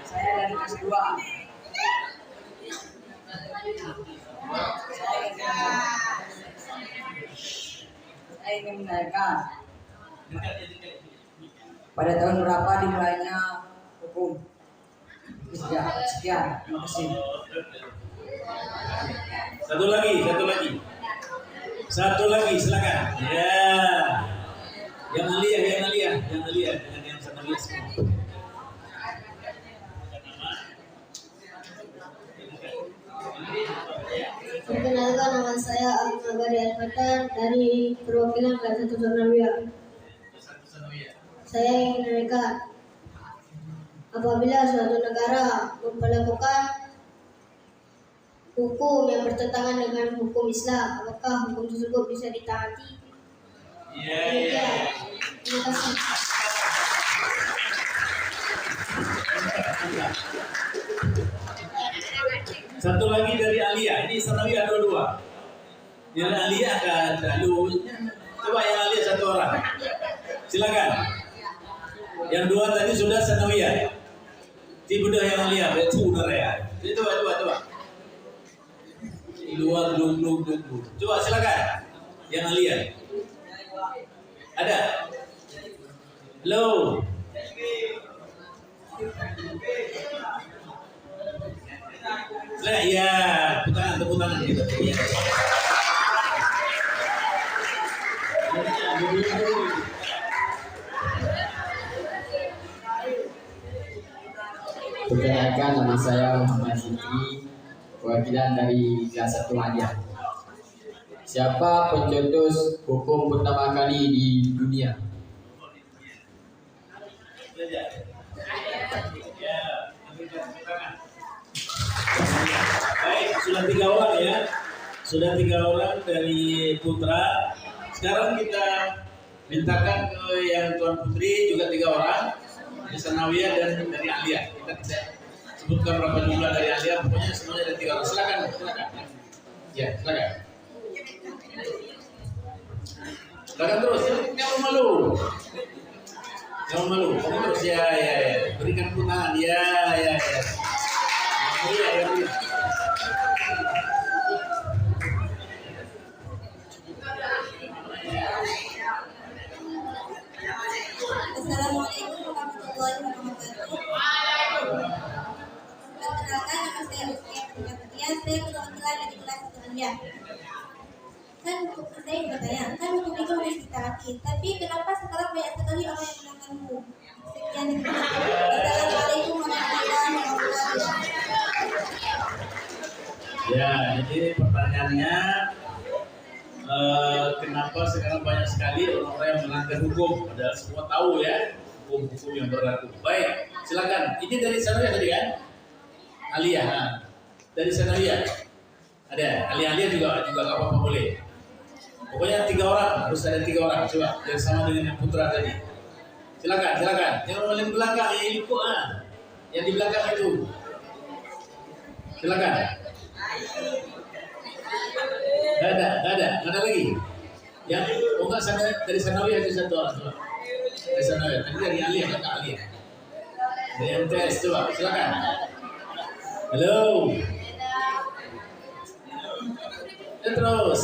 Saya dari kelas 2. Saya ingin menanyakan pada tahun berapa dimulainya hukum? Sekian. Terima kasih. Satu lagi, silakan. Ya. Yang Alia, dengan yang Sanalia semua. Perkenalkan, nama saya Al-Nabari Al-Fatan dari perwakilan kelas 1 Sanawiyah. Saya ingin menanyakan, apabila suatu negara memperlakukan hukum yang bertentangan dengan hukum Islam, apakah hukum tersebut bisa ditaati? Iya. Terima kasih. Satu lagi dari Alia, ini Sanawiyah dua. Yang Alia kan lalu. Coba yang Alia 1 orang. Silakan. Yang 2 tadi sudah Sanawiyah. Tiba yang Alia, itu udah ya. Coba. Di luar dulu. Coba silakan. Yang alia? Ada? Halo? Ya, tepuk tangan gitu. Ya. Perkenalkan, nama saya Muhammad Fikri, perwakilan dari kelas 1 Aliyah. Siapa pencetus hukum pertama kali di dunia? Baik, sudah 3 orang ya. Sudah 3 orang dari putra. Sekarang kita mintakan ke yang Tuan Putri juga 3 orang. Dari Sanawiyah dan dari Aliyah. Kita tidak sebutkan berapa jumlah dari Aliyah, pokoknya semuanya ada 3 orang. Silakan. Ya, silakan. Silakan terus. Jangan malu. Jangan malu. Kamu terus ya. Berikan tangan. Ya. Assalamualaikum warahmatullahi wabarakatuh. Perkenalkan, nama saya Uskaya Putria. Saya perwakilan dari kelas 1 Aliyah. Kan saya bertanya, kan hukum itu harus ditaati, tapi kenapa sekarang banyak sekali orang yang melanggarmu? Sekian. Assalamualaikum warahmatullahi wabarakatuh. Ya, jadi pertanyaannya kenapa sekarang banyak sekali orang-orang yang melanggar hukum? Padahal semua tahu ya hukum-hukum yang berlaku. Baik, silakan. Ini dari Sanawiyah tadi kan? Aliyah. Nah. Dari Sanawiyah ada. Aliyah juga nggak apa-apa boleh. Pokoknya 3 orang, harus ada 3 orang. Coba yang sama dengan yang putra tadi. Silakan. Yang paling belakang yang ikut yang di belakang itu. Silakan. Nggak ada lagi. Yang enggak sana dari Sanawiyah ada 1 orang. Coba. Dari Sanawiyah. Tadi dari Aliyah, kata Aliyah. Dari MTS, coba. Silakan. Halo. Terus.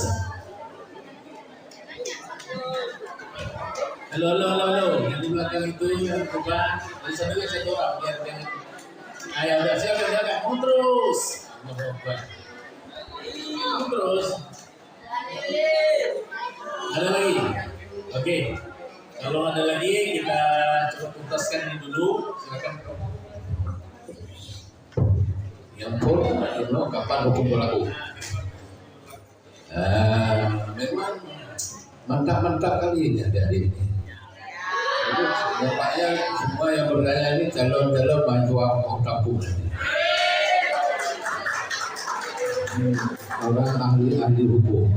Halo. Yang di belakang itu yang coba dari sana juga 1 orang biar jangan. Ayo udah silakan. Terus. Terus. Ada lagi? Oke. Kalau ada lagi kita coba tuntaskan ini dulu. Silakan. Yang pun kapan hukum berlaku? Memang mantap kali ini ada hari ini. Jadi nampaknya semua yang bertanya ini calon-calon mahasiswa kampung. Orang ahli hukum.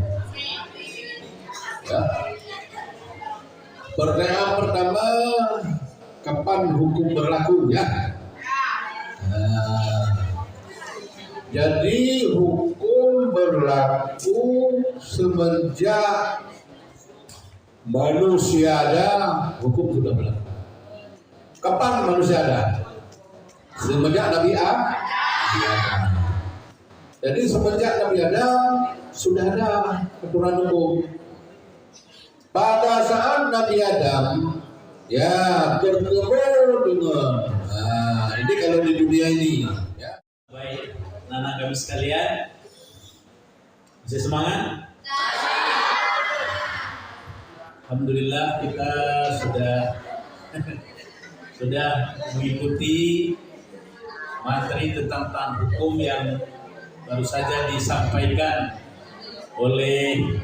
Ya. Pertanyaan pertama, kapan hukum berlaku ya? Jadi hukum berlaku semenjak manusia ada, hukum sudah berlaku. Kapan manusia ada? Semenjak Nabi Adam. Jadi semenjak Nabi Adam sudah ada aturan hukum. Pada saat Nabi Adam bertemu dengan, ini kalau di dunia ini. Ya. Baik, anak kami sekalian, masih semangat? Alhamdulillah kita sudah mengikuti materi tentang hukum yang baru saja disampaikan oleh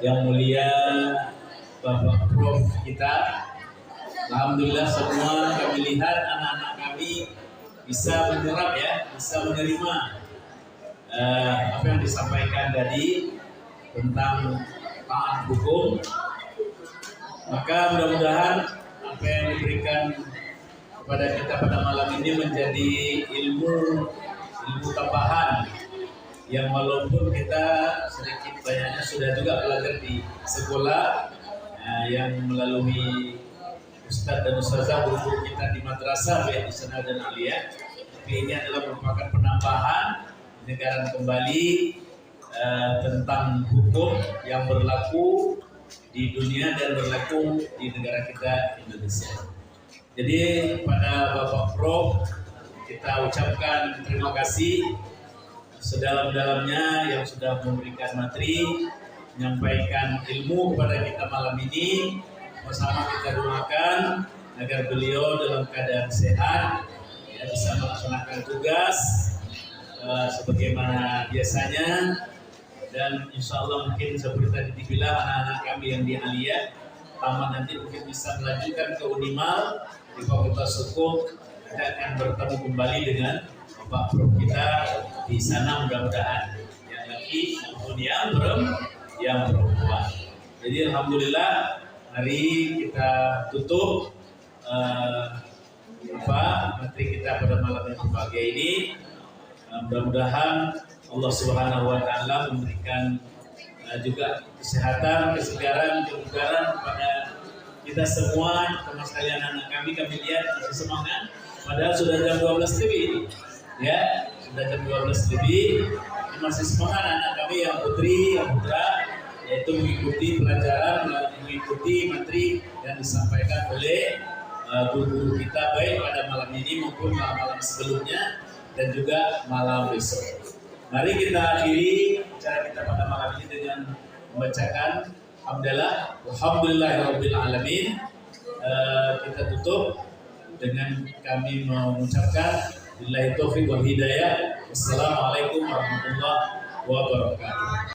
yang mulia Bapak Prof kita. Alhamdulillah semua kami lihat anak-anak kami bisa menyerap bisa menerima apa yang disampaikan tadi tentang taat hukum. Maka mudah-mudahan apa yang diberikan kepada kita pada malam ini menjadi ilmu tambahan yang walaupun kita sedikit banyaknya sudah juga belajar di sekolah yang melalui Ustadz dan Ustazah guru kita di madrasah di sana dan Aliyah, tapi ini adalah merupakan penambahan penyegaran kembali tentang hukum yang berlaku di dunia dan berlaku di negara kita Indonesia. Jadi pada Bapak Prof kita ucapkan terima kasih sedalam-dalamnya yang sudah memberikan materi, menyampaikan ilmu kepada kita malam ini. Bersama kita doakan agar beliau dalam keadaan sehat, ya, bisa melaksanakan tugas sebagaimana biasanya, dan insya Allah mungkin seperti tadi dibilang anak-anak kami yang di Aliyah tamat nanti mungkin bisa melanjutkan ke Unimal di Fakultas Hukum. Kita akan bertemu kembali dengan Bapak Prof kita di sana mudah-mudahan, yang laki maupun yang perempuan. Jadi alhamdulillah mari kita tutup materi kita pada malam yang berbahagia ini. Mudah-mudahan Allah Subhanahu wa taala memberikan juga kesehatan, kesegaran, kebugaran kepada kita semua, teman sekalian anak kami lihat masih semangat, padahal sudah jam 12 lebih, ya sudah jam 12 lebih, masih semangat anak kami yang putri, yang putra, yaitu mengikuti pelajaran, mengikuti materi yang disampaikan oleh guru-guru kita baik pada malam ini maupun malam sebelumnya dan juga malam besok. Mari kita akhiri acara kita pada malam ini dengan membacakan Alhamdulillahirabbil alamin. Kita tutup dengan kami mengucapkan billahi taufiq wal hidayah. Wassalamualaikum warahmatullahi wabarakatuh.